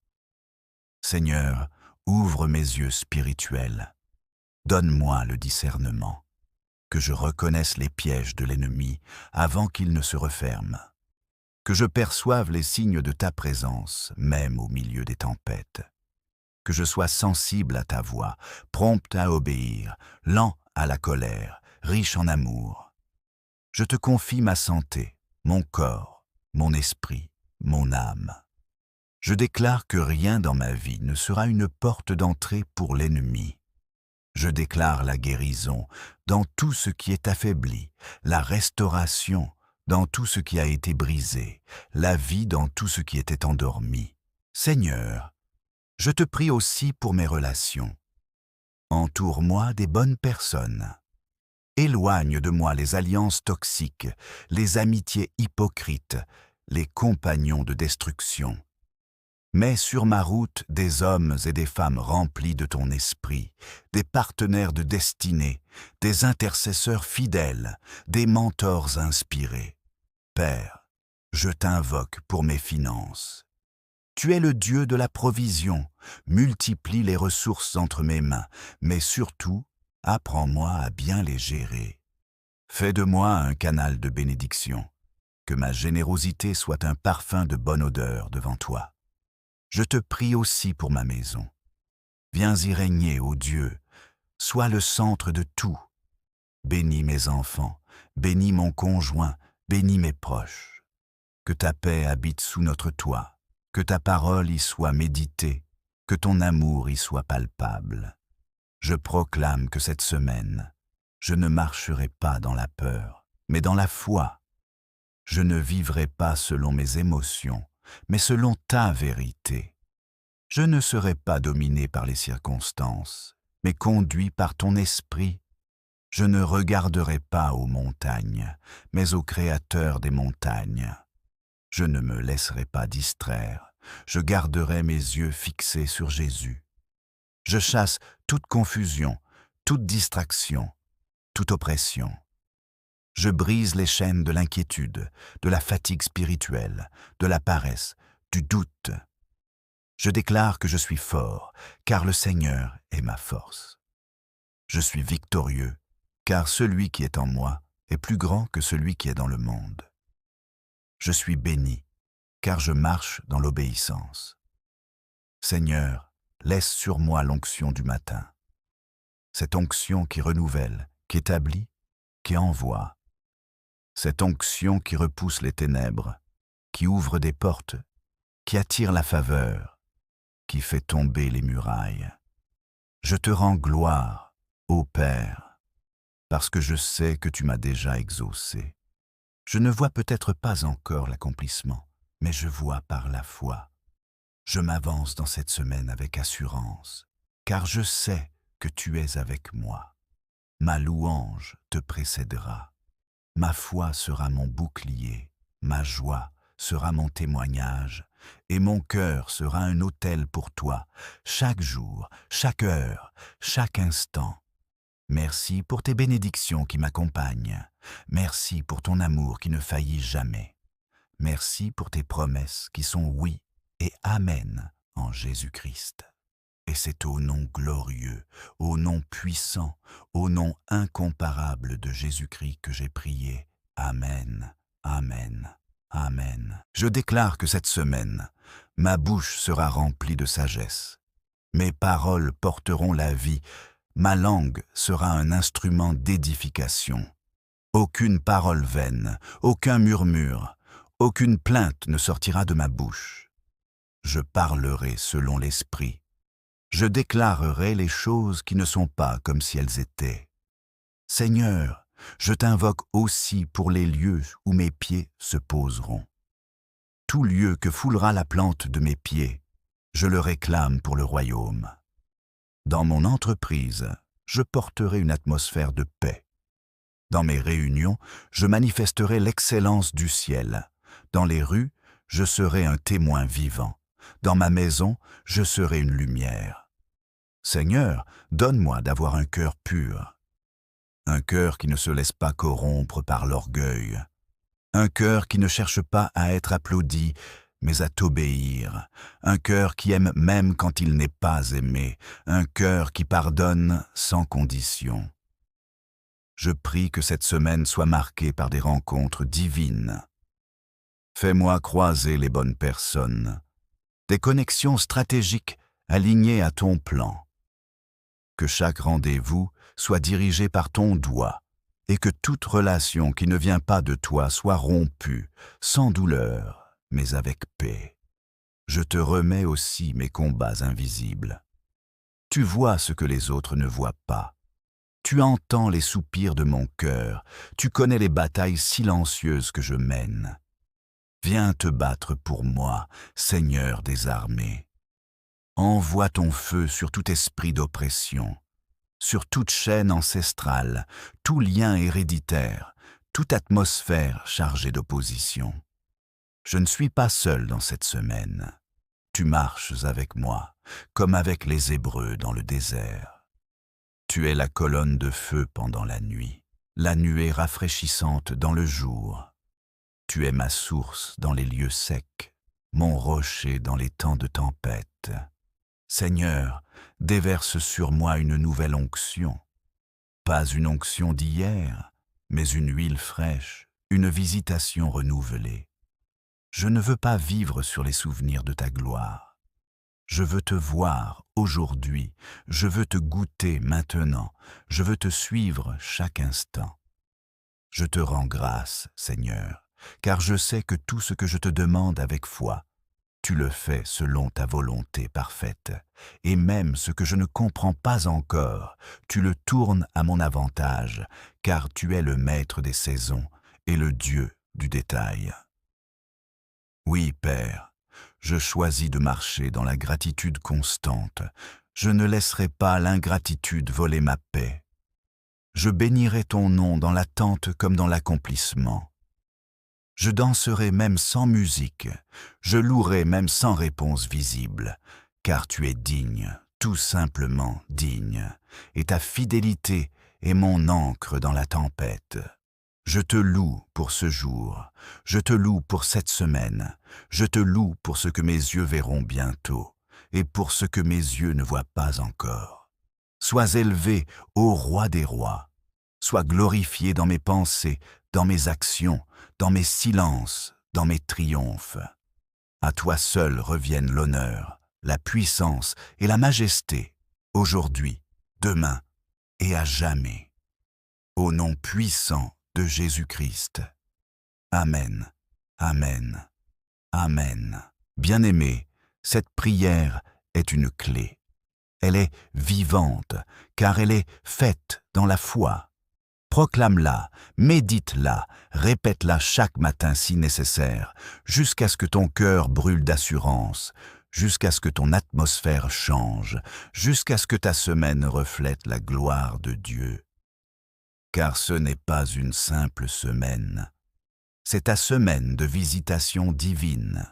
Seigneur, ouvre mes yeux spirituels. Donne-moi le discernement, que je reconnaisse les pièges de l'ennemi avant qu'ils ne se referment. que je perçoive les signes de ta présence, même au milieu des tempêtes. Que je sois sensible à ta voix, prompt à obéir, lent à la colère, riche en amour. Je te confie ma santé, mon corps, mon esprit, mon âme. Je déclare que rien dans ma vie ne sera une porte d'entrée pour l'ennemi. Je déclare la guérison dans tout ce qui est affaibli, la restauration dans tout ce qui a été brisé, la vie dans tout ce qui était endormi. Seigneur, je te prie aussi pour mes relations. Entoure-moi des bonnes personnes. Éloigne de moi les alliances toxiques, les amitiés hypocrites, les compagnons de destruction. Mets sur ma route des hommes et des femmes remplis de ton esprit, des partenaires de destinée, des intercesseurs fidèles, des mentors inspirés. Père, je t'invoque pour mes finances. Tu es le Dieu de la provision, multiplie les ressources entre mes mains, mais surtout, apprends-moi à bien les gérer. Fais de moi un canal de bénédiction, que ma générosité soit un parfum de bonne odeur devant toi. Je te prie aussi pour ma maison. Viens y régner, ô Dieu, sois le centre de tout. Bénis mes enfants, bénis mon conjoint, bénis mes proches. Que ta paix habite sous notre toit, que ta parole y soit méditée, que ton amour y soit palpable. Je proclame que cette semaine, je ne marcherai pas dans la peur, mais dans la foi. Je ne vivrai pas selon mes émotions, mais selon ta vérité. Je ne serai pas dominé par les circonstances, mais conduit par ton esprit. Je ne regarderai pas aux montagnes, mais au Créateur des montagnes. Je ne me laisserai pas distraire, je garderai mes yeux fixés sur Jésus. Je chasse toute confusion, toute distraction, toute oppression. Je brise les chaînes de l'inquiétude, de la fatigue spirituelle, de la paresse, du doute. Je déclare que je suis fort, car le Seigneur est ma force. Je suis victorieux, car celui qui est en moi est plus grand que celui qui est dans le monde. Je suis béni, car je marche dans l'obéissance. Seigneur, laisse sur moi l'onction du matin. Cette onction qui renouvelle, qui établit, qui envoie. Cette onction qui repousse les ténèbres, qui ouvre des portes, qui attire la faveur, qui fait tomber les murailles. Je te rends gloire, ô Père, parce que je sais que tu m'as déjà exaucé. Je ne vois peut-être pas encore l'accomplissement, mais je vois par la foi. Je m'avance dans cette semaine avec assurance, car je sais que tu es avec moi. Ma louange te précédera. Ma foi sera mon bouclier, ma joie sera mon témoignage, et mon cœur sera un autel pour toi, chaque jour, chaque heure, chaque instant. Merci pour tes bénédictions qui m'accompagnent. Merci pour ton amour qui ne faillit jamais. Merci pour tes promesses qui sont oui et amen en Jésus-Christ. Et c'est au nom glorieux, au nom puissant, au nom incomparable de Jésus-Christ que j'ai prié. Amen, amen, amen. Je déclare que cette semaine, ma bouche sera remplie de sagesse. Mes paroles porteront la vie, ma langue sera un instrument d'édification. Aucune parole vaine, aucun murmure, aucune plainte ne sortira de ma bouche. Je parlerai selon l'Esprit. Je déclarerai les choses qui ne sont pas comme si elles étaient. Seigneur, je t'invoque aussi pour les lieux où mes pieds se poseront. Tout lieu que foulera la plante de mes pieds, je le réclame pour le royaume. Dans mon entreprise, je porterai une atmosphère de paix. Dans mes réunions, je manifesterai l'excellence du ciel. Dans les rues, je serai un témoin vivant. Dans ma maison, je serai une lumière. Seigneur, donne-moi d'avoir un cœur pur, un cœur qui ne se laisse pas corrompre par l'orgueil, un cœur qui ne cherche pas à être applaudi, mais à t'obéir, un cœur qui aime même quand il n'est pas aimé, un cœur qui pardonne sans condition. Je prie que cette semaine soit marquée par des rencontres divines. Fais-moi croiser les bonnes personnes, des connexions stratégiques alignées à ton plan. Que chaque rendez-vous soit dirigé par ton doigt et que toute relation qui ne vient pas de toi soit rompue, sans douleur, mais avec paix. Je te remets aussi mes combats invisibles. Tu vois ce que les autres ne voient pas. Tu entends les soupirs de mon cœur, tu connais les batailles silencieuses que je mène. Viens te battre pour moi, Seigneur des armées. Envoie ton feu sur tout esprit d'oppression, sur toute chaîne ancestrale, tout lien héréditaire, toute atmosphère chargée d'opposition. Je ne suis pas seul dans cette semaine. Tu marches avec moi, comme avec les Hébreux dans le désert. Tu es la colonne de feu pendant la nuit, la nuée rafraîchissante dans le jour. Tu es ma source dans les lieux secs, mon rocher dans les temps de tempête. Seigneur, déverse sur moi une nouvelle onction. Pas une onction d'hier, mais une huile fraîche, une visitation renouvelée. Je ne veux pas vivre sur les souvenirs de ta gloire. Je veux te voir aujourd'hui, je veux te goûter maintenant, je veux te suivre chaque instant. Je te rends grâce, Seigneur, car je sais que tout ce que je te demande avec foi, tu le fais selon ta volonté parfaite, et même ce que je ne comprends pas encore, tu le tournes à mon avantage, car tu es le maître des saisons et le Dieu du détail. Oui, Père, je choisis de marcher dans la gratitude constante. Je ne laisserai pas l'ingratitude voler ma paix. Je bénirai ton nom dans l'attente comme dans l'accomplissement. Je danserai même sans musique, je louerai même sans réponse visible, car tu es digne, tout simplement digne, et ta fidélité est mon ancre dans la tempête. Je te loue pour ce jour, je te loue pour cette semaine, je te loue pour ce que mes yeux verront bientôt, et pour ce que mes yeux ne voient pas encore. Sois élevé, ô roi des rois, sois glorifié dans mes pensées, dans mes actions, dans mes silences, dans mes triomphes. À toi seul reviennent l'honneur, la puissance et la majesté, aujourd'hui, demain et à jamais. Au nom puissant de Jésus-Christ. Amen, Amen, Amen. Bien-aimé, cette prière est une clé. Elle est vivante, car elle est faite dans la foi. Proclame-la, médite-la, répète-la chaque matin si nécessaire, jusqu'à ce que ton cœur brûle d'assurance, jusqu'à ce que ton atmosphère change, jusqu'à ce que ta semaine reflète la gloire de Dieu. Car ce n'est pas une simple semaine, c'est ta semaine de visitation divine.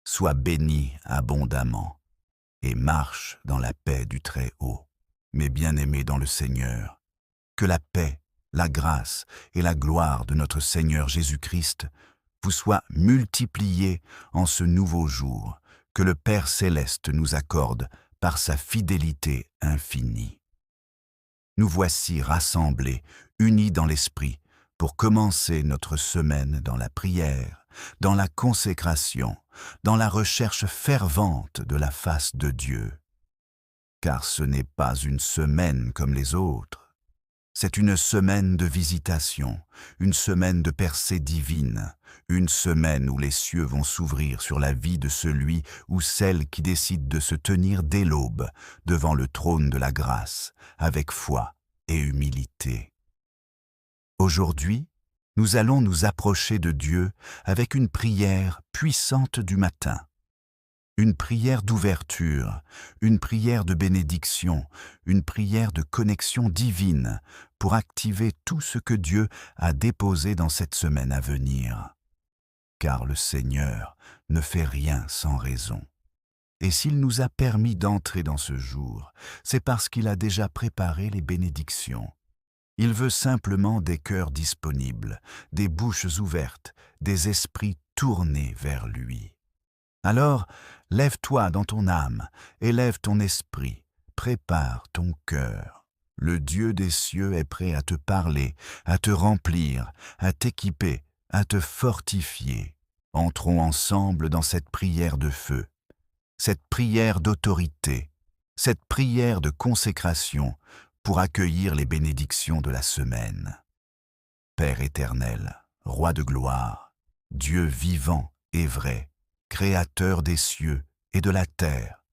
Sois béni abondamment et marche dans la paix du Très-Haut. Mes bien-aimés dans le Seigneur, que la paix, la grâce et la gloire de notre Seigneur Jésus-Christ vous soient multipliées en ce nouveau jour que le Père Céleste nous accorde par sa fidélité infinie. Nous voici rassemblés, unis dans l'Esprit, pour commencer notre semaine dans la prière, dans la consécration, dans la recherche fervente de la face de Dieu. Car ce n'est pas une semaine comme les autres. C'est une semaine de visitation, une semaine de percée divine, une semaine où les cieux vont s'ouvrir sur la vie de celui ou celle qui décide de se tenir dès l'aube devant le trône de la grâce, avec foi et humilité. Aujourd'hui, nous allons nous approcher de Dieu avec une prière puissante du matin. Une prière d'ouverture, une prière de bénédiction, une prière de connexion divine pour activer tout ce que Dieu a déposé dans cette semaine à venir. Car le Seigneur ne fait rien sans raison. Et s'il nous a permis d'entrer dans ce jour, c'est parce qu'il a déjà préparé les bénédictions. Il veut simplement des cœurs disponibles, des bouches ouvertes, des esprits tournés vers lui. Alors, lève-toi dans ton âme, élève ton esprit, prépare ton cœur. Le Dieu des cieux est prêt à te parler, à te remplir, à t'équiper, à te fortifier. Entrons ensemble dans cette prière de feu, cette prière d'autorité, cette prière de consécration pour accueillir les bénédictions de la semaine. Père éternel, Roi de gloire, Dieu vivant et vrai, Créateur des cieux et de la terre,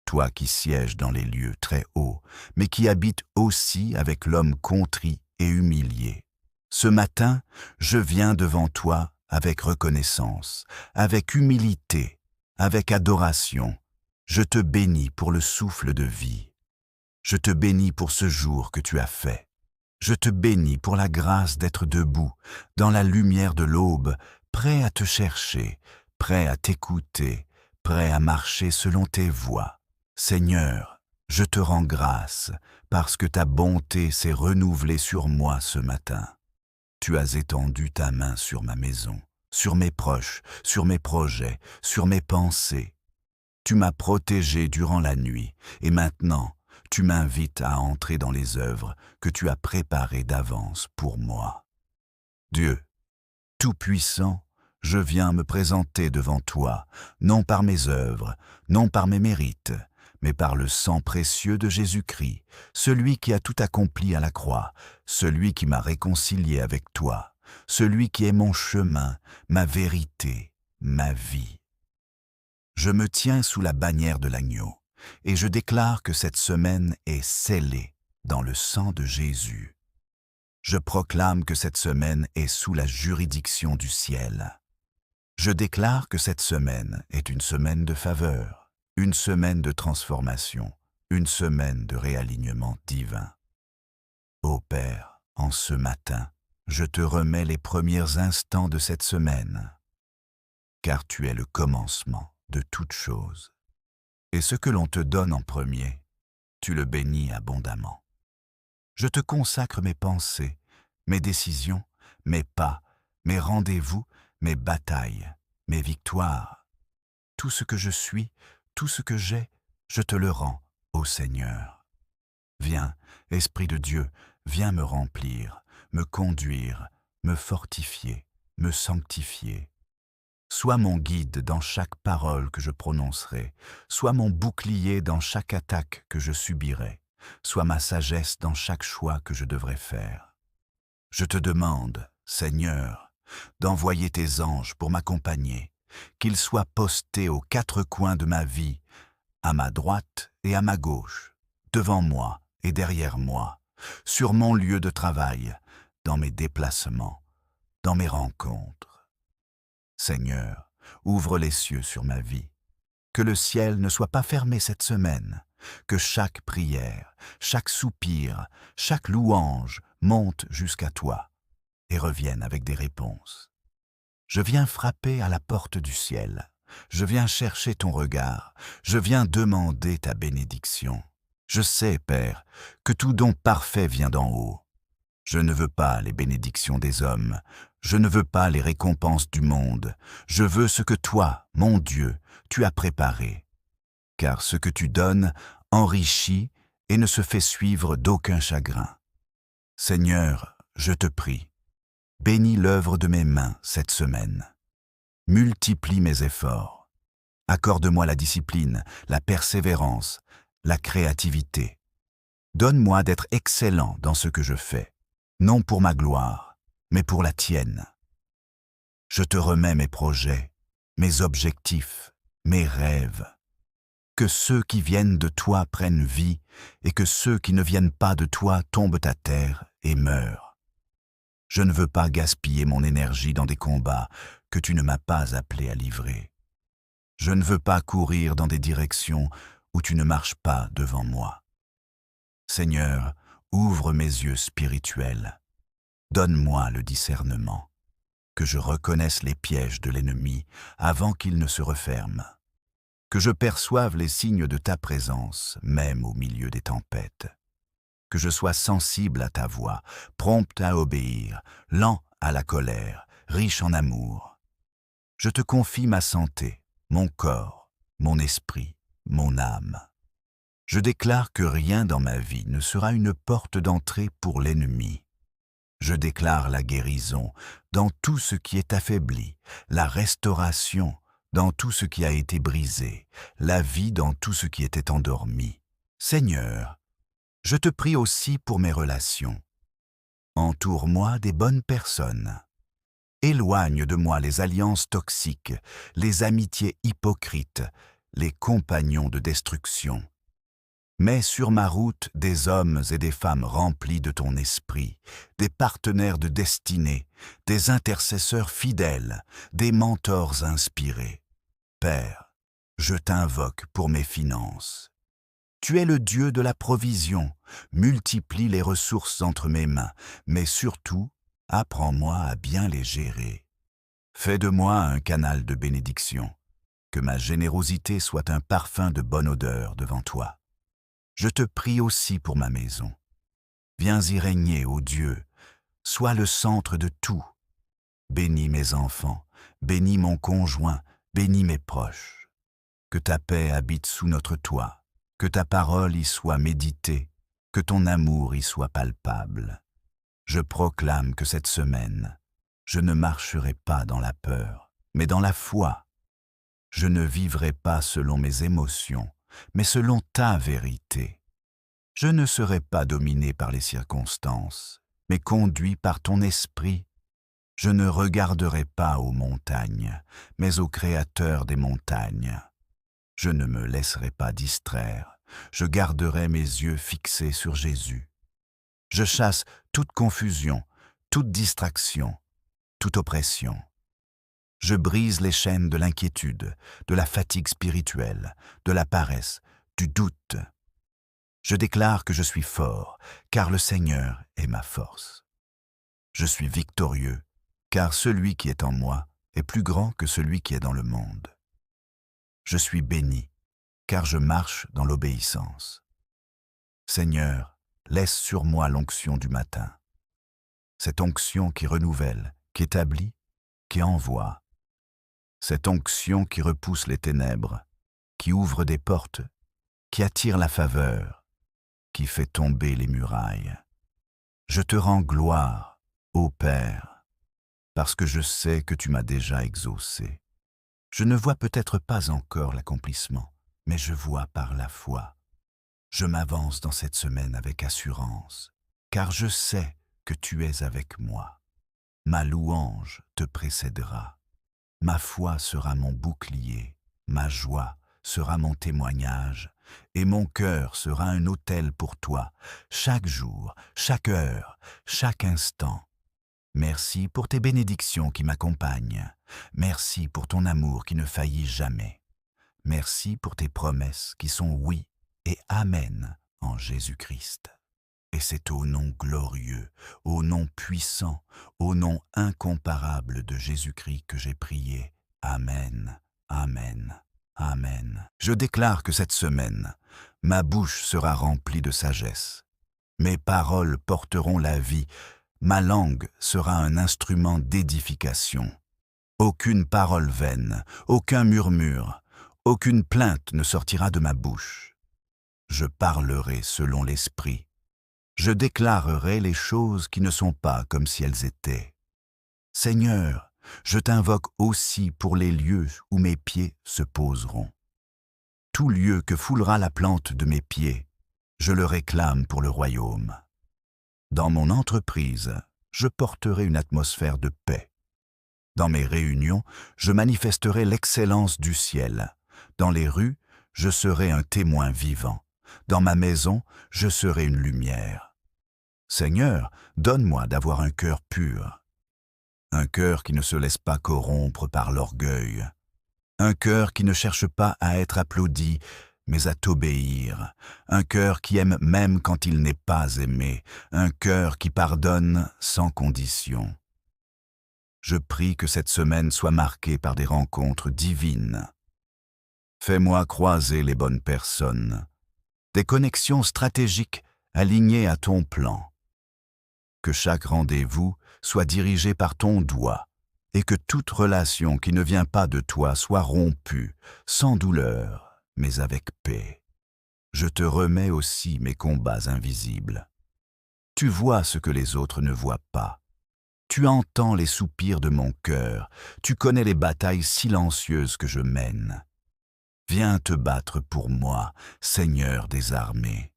toi qui sièges dans les lieux très hauts, mais qui habites aussi avec l'homme contrit et humilié. Ce matin, je viens devant toi avec reconnaissance, avec humilité, avec adoration. Je te bénis pour le souffle de vie. Je te bénis pour ce jour que tu as fait. Je te bénis pour la grâce d'être debout, dans la lumière de l'aube, prêt à te chercher, prêt à t'écouter, prêt à marcher selon tes voies. Seigneur, je te rends grâce parce que ta bonté s'est renouvelée sur moi ce matin. Tu as étendu ta main sur ma maison, sur mes proches, sur mes projets, sur mes pensées. Tu m'as protégé durant la nuit et maintenant, tu m'invites à entrer dans les œuvres que tu as préparées d'avance pour moi. Dieu, Tout-Puissant, je viens me présenter devant toi, non par mes œuvres, non par mes mérites, mais par le sang précieux de Jésus-Christ, celui qui a tout accompli à la croix, celui qui m'a réconcilié avec toi, celui qui est mon chemin, ma vérité, ma vie. Je me tiens sous la bannière de l'agneau, et je déclare que cette semaine est scellée dans le sang de Jésus. Je proclame que cette semaine est sous la juridiction du ciel. Je déclare que cette semaine est une semaine de faveur, une semaine de transformation, une semaine de réalignement divin. Ô Père, en ce matin, je te remets les premiers instants de cette semaine, car tu es le commencement de toutes choses. Et ce que l'on te donne en premier, tu le bénis abondamment. Je te consacre mes pensées, mes décisions, mes pas, mes rendez-vous, mes batailles, mes victoires. Tout ce que je suis, tout ce que j'ai, je te le rends, ô Seigneur. Viens, Esprit de Dieu, viens me remplir, me conduire, me fortifier, me sanctifier. Sois mon guide dans chaque parole que je prononcerai, sois mon bouclier dans chaque attaque que je subirai, sois ma sagesse dans chaque choix que je devrais faire. Je te demande, Seigneur, d'envoyer tes anges pour m'accompagner, qu'ils soient postés aux quatre coins de ma vie, à ma droite et à ma gauche, devant moi et derrière moi, sur mon lieu de travail, dans mes déplacements, dans mes rencontres. Seigneur, ouvre les cieux sur ma vie, que le ciel ne soit pas fermé cette semaine, que chaque prière, chaque soupir, chaque louange monte jusqu'à toi et revienne avec des réponses. Je viens frapper à la porte du ciel, je viens chercher ton regard, je viens demander ta bénédiction. Je sais, Père, que tout don parfait vient d'en haut. Je ne veux pas les bénédictions des hommes, je ne veux pas les récompenses du monde, je veux ce que toi, mon Dieu, tu as préparé. Car ce que tu donnes enrichit et ne se fait suivre d'aucun chagrin. Seigneur, je te prie, bénis l'œuvre de mes mains cette semaine. Multiplie mes efforts. Accorde-moi la discipline, la persévérance, la créativité. Donne-moi d'être excellent dans ce que je fais, non pour ma gloire, mais pour la tienne. Je te remets mes projets, mes objectifs, mes rêves. Que ceux qui viennent de toi prennent vie et que ceux qui ne viennent pas de toi tombent à terre et meurent. Je ne veux pas gaspiller mon énergie dans des combats que tu ne m'as pas appelé à livrer. Je ne veux pas courir dans des directions où tu ne marches pas devant moi. Seigneur, ouvre mes yeux spirituels. Donne-moi le discernement, que je reconnaisse les pièges de l'ennemi avant qu'ils ne se referment. Que je perçoive les signes de ta présence, même au milieu des tempêtes. Que je sois sensible à ta voix, prompt à obéir, lent à la colère, riche en amour. Je te confie ma santé, mon corps, mon esprit, mon âme. Je déclare que rien dans ma vie ne sera une porte d'entrée pour l'ennemi. Je déclare la guérison dans tout ce qui est affaibli, la restauration dans tout ce qui a été brisé, la vie dans tout ce qui était endormi. Seigneur, je te prie aussi pour mes relations. Entoure-moi des bonnes personnes. Éloigne de moi les alliances toxiques, les amitiés hypocrites, les compagnons de destruction. Mets sur ma route des hommes et des femmes remplis de ton esprit, des partenaires de destinée, des intercesseurs fidèles, des mentors inspirés. Père, je t'invoque pour mes finances. Tu es le Dieu de la provision, multiplie les ressources entre mes mains, mais surtout, apprends-moi à bien les gérer. Fais de moi un canal de bénédiction, que ma générosité soit un parfum de bonne odeur devant toi. Je te prie aussi pour ma maison. Viens y régner, ô Dieu, sois le centre de tout. Bénis mes enfants, bénis mon conjoint, bénis mes proches. Que ta paix habite sous notre toit, que ta parole y soit méditée, que ton amour y soit palpable. Je proclame que cette semaine, je ne marcherai pas dans la peur, mais dans la foi. Je ne vivrai pas selon mes émotions, mais selon ta vérité. Je ne serai pas dominé par les circonstances, mais conduit par ton esprit. Je ne regarderai pas aux montagnes, mais au Créateur des montagnes. Je ne me laisserai pas distraire, je garderai mes yeux fixés sur Jésus. Je chasse toute confusion, toute distraction, toute oppression. Je brise les chaînes de l'inquiétude, de la fatigue spirituelle, de la paresse, du doute. Je déclare que je suis fort, car le Seigneur est ma force. Je suis victorieux, car celui qui est en moi est plus grand que celui qui est dans le monde. Je suis béni, car je marche dans l'obéissance. Seigneur, laisse sur moi l'onction du matin. Cette onction qui renouvelle, qui établit, qui envoie. Cette onction qui repousse les ténèbres, qui ouvre des portes, qui attire la faveur, qui fait tomber les murailles. Je te rends gloire, ô Père, parce que je sais que tu m'as déjà exaucé. Je ne vois peut-être pas encore l'accomplissement, mais je vois par la foi. Je m'avance dans cette semaine avec assurance, car je sais que tu es avec moi. Ma louange te précédera. Ma foi sera mon bouclier, ma joie sera mon témoignage, et mon cœur sera un autel pour toi, chaque jour, chaque heure, chaque instant. Merci pour tes bénédictions qui m'accompagnent. Merci pour ton amour qui ne faillit jamais. Merci pour tes promesses qui sont oui et amen en Jésus-Christ. Et c'est au nom glorieux, au nom puissant, au nom incomparable de Jésus-Christ que j'ai prié. Amen, amen, amen. Je déclare que cette semaine, ma bouche sera remplie de sagesse. Mes paroles porteront la vie, ma langue sera un instrument d'édification. Aucune parole vaine, aucun murmure, aucune plainte ne sortira de ma bouche. Je parlerai selon l'Esprit. Je déclarerai les choses qui ne sont pas comme si elles étaient. Seigneur, je t'invoque aussi pour les lieux où mes pieds se poseront. Tout lieu que foulera la plante de mes pieds, je le réclame pour le royaume. Dans mon entreprise, je porterai une atmosphère de paix. Dans mes réunions, je manifesterai l'excellence du ciel. Dans les rues, je serai un témoin vivant. Dans ma maison, je serai une lumière. Seigneur, donne-moi d'avoir un cœur pur. Un cœur qui ne se laisse pas corrompre par l'orgueil. Un cœur qui ne cherche pas à être applaudi, mais à t'obéir. Un cœur qui aime même quand il n'est pas aimé. Un cœur qui pardonne sans condition. Je prie que cette semaine soit marquée par des rencontres divines. Fais-moi croiser les bonnes personnes. Des connexions stratégiques alignées à ton plan. Que chaque rendez-vous soit dirigé par ton doigt et que toute relation qui ne vient pas de toi soit rompue, sans douleur, mais avec paix. Je te remets aussi mes combats invisibles. Tu vois ce que les autres ne voient pas. Tu entends les soupirs de mon cœur, tu connais les batailles silencieuses que je mène. Viens te battre pour moi, Seigneur des armées.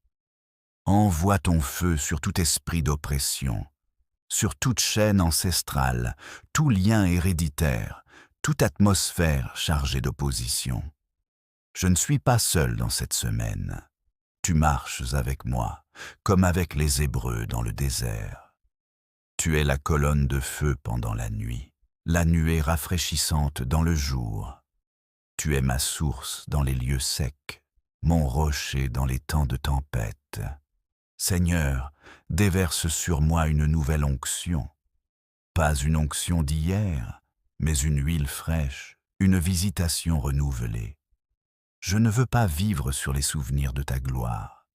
Envoie ton feu sur tout esprit d'oppression, sur toute chaîne ancestrale, tout lien héréditaire, toute atmosphère chargée d'opposition. Je ne suis pas seul dans cette semaine. Tu marches avec moi, comme avec les Hébreux dans le désert. Tu es la colonne de feu pendant la nuit, la nuée rafraîchissante dans le jour. Tu es ma source dans les lieux secs, mon rocher dans les temps de tempête. Seigneur, déverse sur moi une nouvelle onction. Pas une onction d'hier, mais une huile fraîche, une visitation renouvelée. Je ne veux pas vivre sur les souvenirs de ta gloire.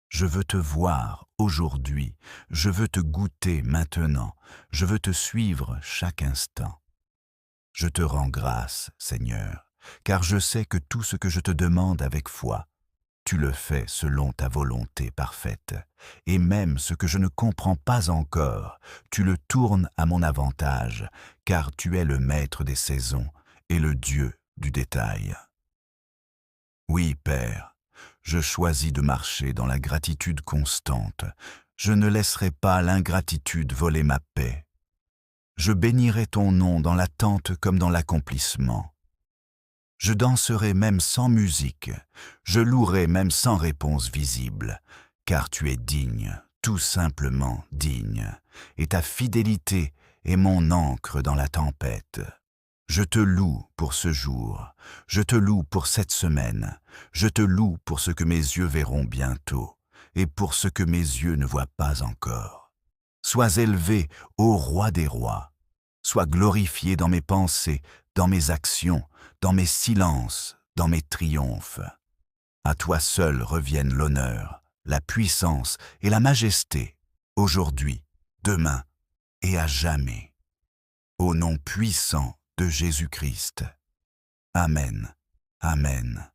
Je veux te voir aujourd'hui, je veux te goûter maintenant, je veux te suivre chaque instant. Je te rends grâce, Seigneur, car je sais que tout ce que je te demande avec foi, tu le fais selon ta volonté parfaite, et même ce que je ne comprends pas encore, tu le tournes à mon avantage, car tu es le maître des saisons et le Dieu du détail. Oui, Père, je choisis de marcher dans la gratitude constante. Je ne laisserai pas l'ingratitude voler ma paix. Je bénirai ton nom dans l'attente comme dans l'accomplissement. Je danserai même sans musique, je louerai même sans réponse visible, car tu es digne, tout simplement digne, et ta fidélité est mon ancre dans la tempête. Je te loue pour ce jour, je te loue pour cette semaine, je te loue pour ce que mes yeux verront bientôt, et pour ce que mes yeux ne voient pas encore. Sois élevé, ô roi des rois, sois glorifié dans mes pensées, dans mes actions, dans mes silences, dans mes triomphes. À toi seul reviennent l'honneur, la puissance et la majesté, aujourd'hui, demain et à jamais. Au nom puissant de Jésus-Christ. Amen, Amen,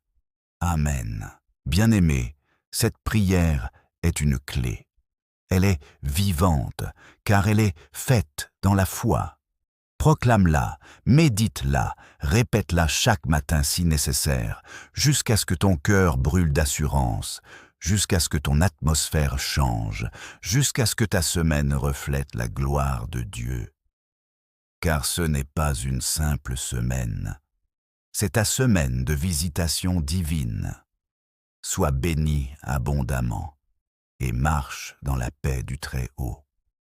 Amen. Bien-aimé, cette prière est une clé. Elle est vivante, car elle est faite dans la foi. Proclame-la, médite-la, répète-la chaque matin si nécessaire, jusqu'à ce que ton cœur brûle d'assurance, jusqu'à ce que ton atmosphère change, jusqu'à ce que ta semaine reflète la gloire de Dieu. Car ce n'est pas une simple semaine, c'est ta semaine de visitation divine. Sois béni abondamment et marche dans la paix du Très-Haut.